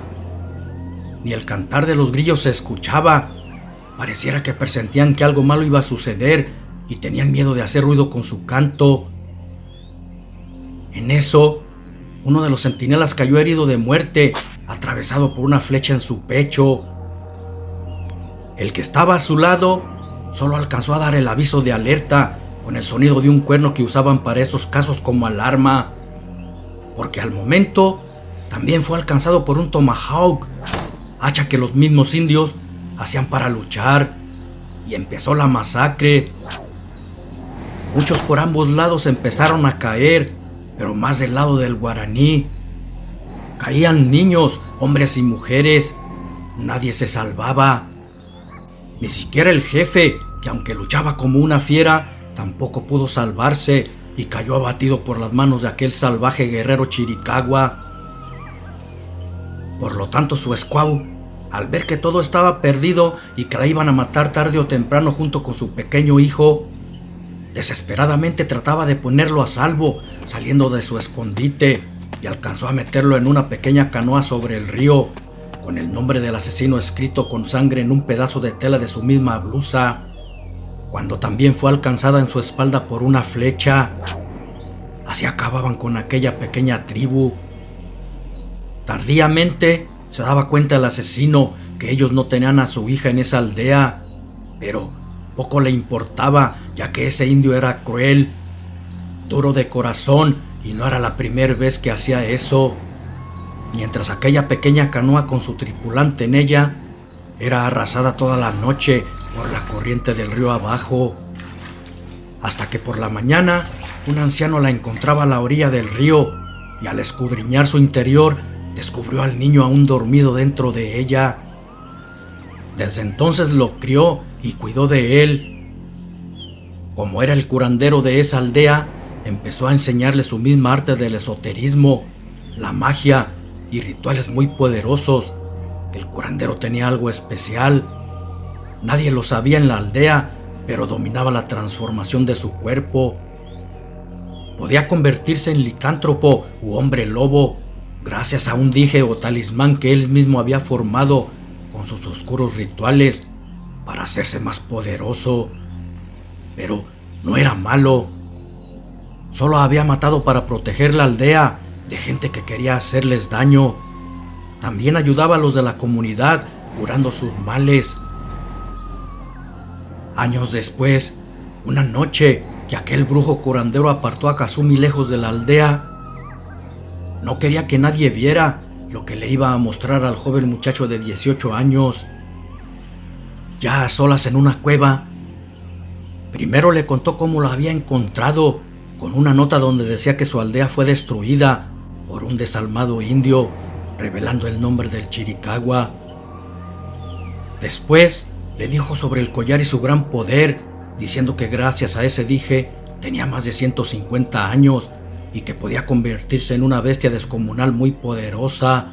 Ni el cantar de los grillos se escuchaba. Pareciera que presentían que algo malo iba a suceder y tenían miedo de hacer ruido con su canto. En eso, uno de los centinelas cayó herido de muerte, atravesado por una flecha en su pecho. El que estaba a su lado solo alcanzó a dar el aviso de alerta con el sonido de un cuerno que usaban para esos casos como alarma, porque al momento también fue alcanzado por un tomahawk, hacha que los mismos indios hacían para luchar, y empezó la masacre. Muchos por ambos lados empezaron a caer, pero más del lado del guaraní. Caían niños, hombres y mujeres. Nadie se salvaba. Ni siquiera el jefe, que aunque luchaba como una fiera, tampoco pudo salvarse y cayó abatido por las manos de aquel salvaje guerrero Chiricahua. Por lo tanto, su escuau, al ver que todo estaba perdido y que la iban a matar tarde o temprano junto con su pequeño hijo, desesperadamente trataba de ponerlo a salvo, saliendo de su escondite, y alcanzó a meterlo en una pequeña canoa sobre el río, con el nombre del asesino escrito con sangre en un pedazo de tela de su misma blusa, cuando también fue alcanzada en su espalda por una flecha. Así acababan con aquella pequeña tribu. Tardíamente se daba cuenta el asesino que ellos no tenían a su hija en esa aldea, pero poco le importaba, ya que ese indio era cruel, duro de corazón, y no era la primera vez que hacía eso. Mientras aquella pequeña canoa con su tripulante en ella era arrasada toda la noche por la corriente del río abajo, hasta que por la mañana un anciano la encontraba a la orilla del río, y al escudriñar su interior descubrió al niño aún dormido dentro de ella. Desde entonces lo crió y cuidó de él. Como era el curandero de esa aldea, empezó a enseñarle su misma arte del esoterismo, la magia y rituales muy poderosos. El curandero tenía algo especial. Nadie lo sabía en la aldea, pero dominaba la transformación de su cuerpo. Podía convertirse en licántropo u hombre lobo, gracias a un dije o talismán que él mismo había formado con sus oscuros rituales para hacerse más poderoso. Pero no era malo. Solo había matado para proteger la aldea de gente que quería hacerles daño. También ayudaba a los de la comunidad curando sus males. Años después, una noche que aquel brujo curandero apartó a Kazumi lejos de la aldea, no quería que nadie viera lo que le iba a mostrar al joven muchacho de 18 años. Ya a solas en una cueva, primero le contó cómo lo había encontrado, con una nota donde decía que su aldea fue destruida por un desalmado indio, revelando el nombre del Chiricahua. Después le dijo sobre el collar y su gran poder, diciendo que gracias a ese dije tenía más de 150 años y que podía convertirse en una bestia descomunal muy poderosa.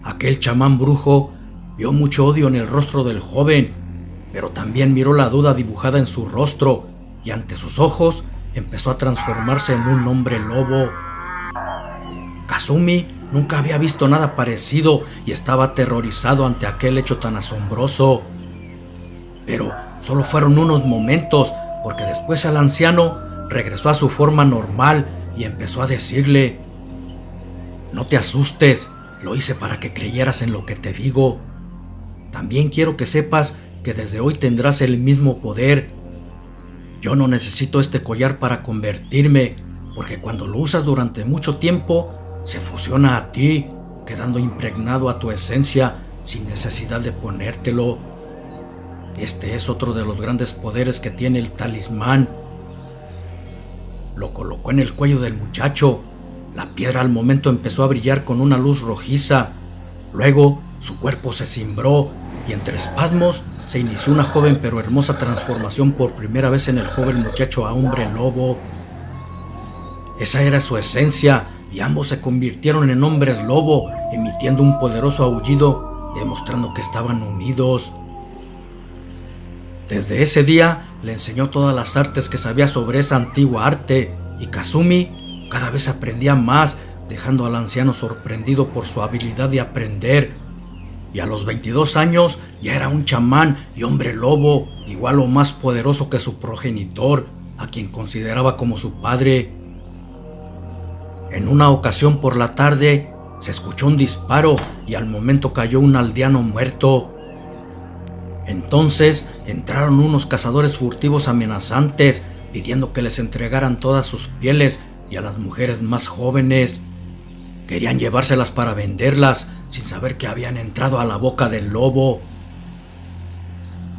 Aquel chamán brujo vio mucho odio en el rostro del joven, pero también miró la duda dibujada en su rostro, y ante sus ojos empezó a transformarse en un hombre lobo. Kazumi nunca había visto nada parecido y estaba aterrorizado ante aquel hecho tan asombroso. Pero solo fueron unos momentos, porque después el anciano regresó a su forma normal y empezó a decirle: «No te asustes, lo hice para que creyeras en lo que te digo. También quiero que sepas que desde hoy tendrás el mismo poder. Yo no necesito este collar para convertirme, porque cuando lo usas durante mucho tiempo, se fusiona a ti, quedando impregnado a tu esencia sin necesidad de ponértelo. Este es otro de los grandes poderes que tiene el talismán». Lo colocó en el cuello del muchacho. La piedra al momento empezó a brillar con una luz rojiza. Luego su cuerpo se cimbró y entre espasmos se inició una joven pero hermosa transformación por primera vez en el joven muchacho a hombre lobo. Esa era su esencia y ambos se convirtieron en hombres lobo, emitiendo un poderoso aullido, demostrando que estaban unidos. Desde ese día le enseñó todas las artes que sabía sobre esa antigua arte, y Kazumi cada vez aprendía más, dejando al anciano sorprendido por su habilidad de aprender. Y a los 22 años ya era un chamán y hombre lobo, igual o más poderoso que su progenitor, a quien consideraba como su padre. En una ocasión por la tarde se escuchó un disparo y al momento cayó un aldeano muerto. Entonces entraron unos cazadores furtivos amenazantes, pidiendo que les entregaran todas sus pieles y a las mujeres más jóvenes. Querían llevárselas para venderlas, sin saber que habían entrado a la boca del lobo.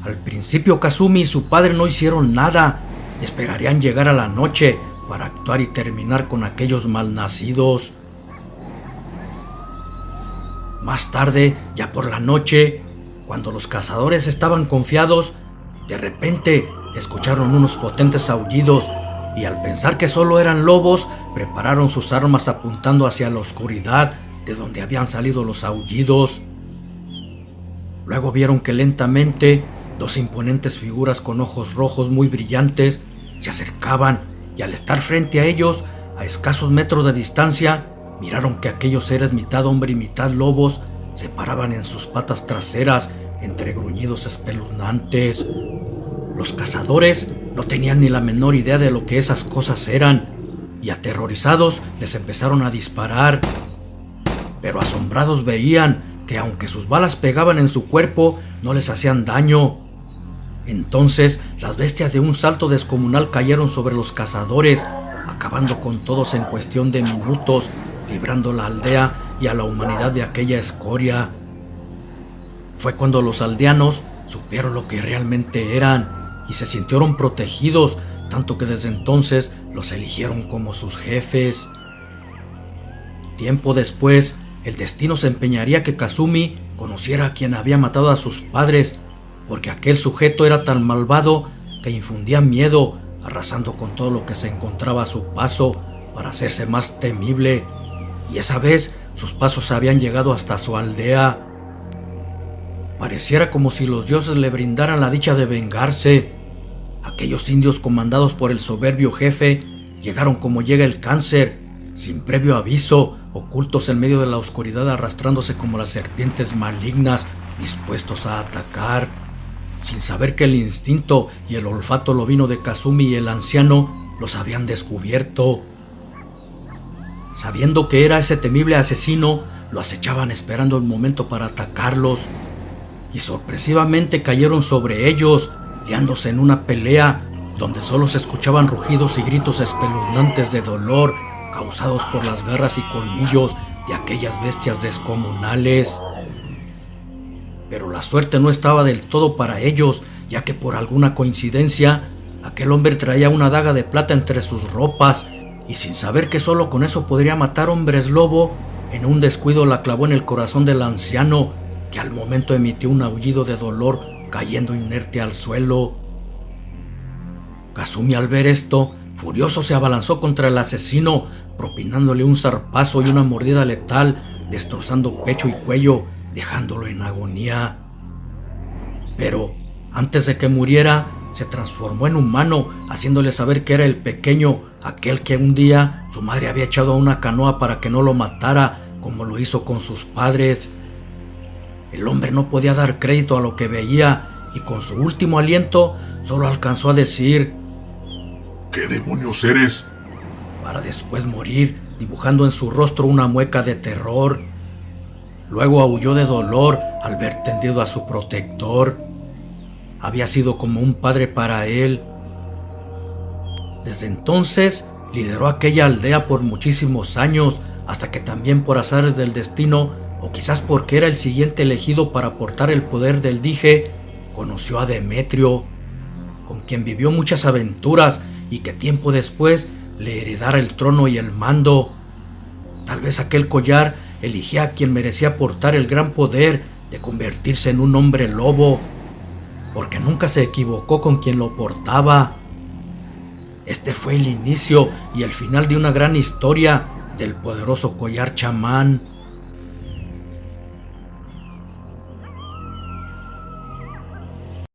Al principio Kazumi y su padre no hicieron nada, esperarían llegar a la noche para actuar y terminar con aquellos malnacidos. Más tarde, ya por la noche, cuando los cazadores estaban confiados, de repente escucharon unos potentes aullidos y al pensar que solo eran lobos, prepararon sus armas apuntando hacia la oscuridad de donde habían salido los aullidos. Luego vieron que lentamente dos imponentes figuras con ojos rojos muy brillantes se acercaban y al estar frente a ellos, a escasos metros de distancia, miraron que aquellos seres mitad hombre y mitad lobos se paraban en sus patas traseras entre gruñidos espeluznantes. Los cazadores no tenían ni la menor idea de lo que esas cosas eran y aterrorizados les empezaron a disparar. Pero asombrados veían que aunque sus balas pegaban en su cuerpo, no les hacían daño. Entonces las bestias de un salto descomunal cayeron sobre los cazadores, acabando con todos en cuestión de minutos, librando la aldea y a la humanidad de aquella escoria. Fue cuando los aldeanos supieron lo que realmente eran y se sintieron protegidos, tanto que desde entonces los eligieron como sus jefes. Tiempo después, el destino se empeñaría que Kazumi conociera a quien había matado a sus padres, porque aquel sujeto era tan malvado que infundía miedo, arrasando con todo lo que se encontraba a su paso para hacerse más temible, y esa vez sus pasos habían llegado hasta su aldea. Pareciera como si los dioses le brindaran la dicha de vengarse. Aquellos indios comandados por el soberbio jefe llegaron como llega el cáncer, sin previo aviso, ocultos en medio de la oscuridad, arrastrándose como las serpientes malignas, dispuestos a atacar, sin saber que el instinto y el olfato lobino de Kazumi y el anciano los habían descubierto. Sabiendo que era ese temible asesino, lo acechaban esperando el momento para atacarlos, y sorpresivamente cayeron sobre ellos, liándose en una pelea donde solo se escuchaban rugidos y gritos espeluznantes de dolor causados por las garras y colmillos de aquellas bestias descomunales. Pero la suerte no estaba del todo para ellos, ya que por alguna coincidencia aquel hombre traía una daga de plata entre sus ropas y sin saber que solo con eso podría matar hombres lobo, en un descuido la clavó en el corazón del anciano, que al momento emitió un aullido de dolor cayendo inerte al suelo. Kazumi, al ver esto, furioso se abalanzó contra el asesino, propinándole un zarpazo y una mordida letal, destrozando pecho y cuello, dejándolo en agonía. Pero antes de que muriera, se transformó en humano, haciéndole saber que era el pequeño, aquel que un día su madre había echado a una canoa para que no lo matara, como lo hizo con sus padres. El hombre no podía dar crédito a lo que veía y con su último aliento solo alcanzó a decir: ¿Qué demonios eres? Para después morir, dibujando en su rostro una mueca de terror. Luego aulló de dolor al ver tendido a su protector. Había sido como un padre para él. Desde entonces lideró aquella aldea por muchísimos años, hasta que también por azares del destino, o quizás porque era el siguiente elegido para portar el poder del dije, conoció a Demetrio, con quien vivió muchas aventuras y que tiempo después le heredara el trono y el mando. Tal vez aquel collar eligía a quien merecía portar el gran poder de convertirse en un hombre lobo, porque nunca se equivocó con quien lo portaba. Este fue el inicio y el final de una gran historia del poderoso collar chamán.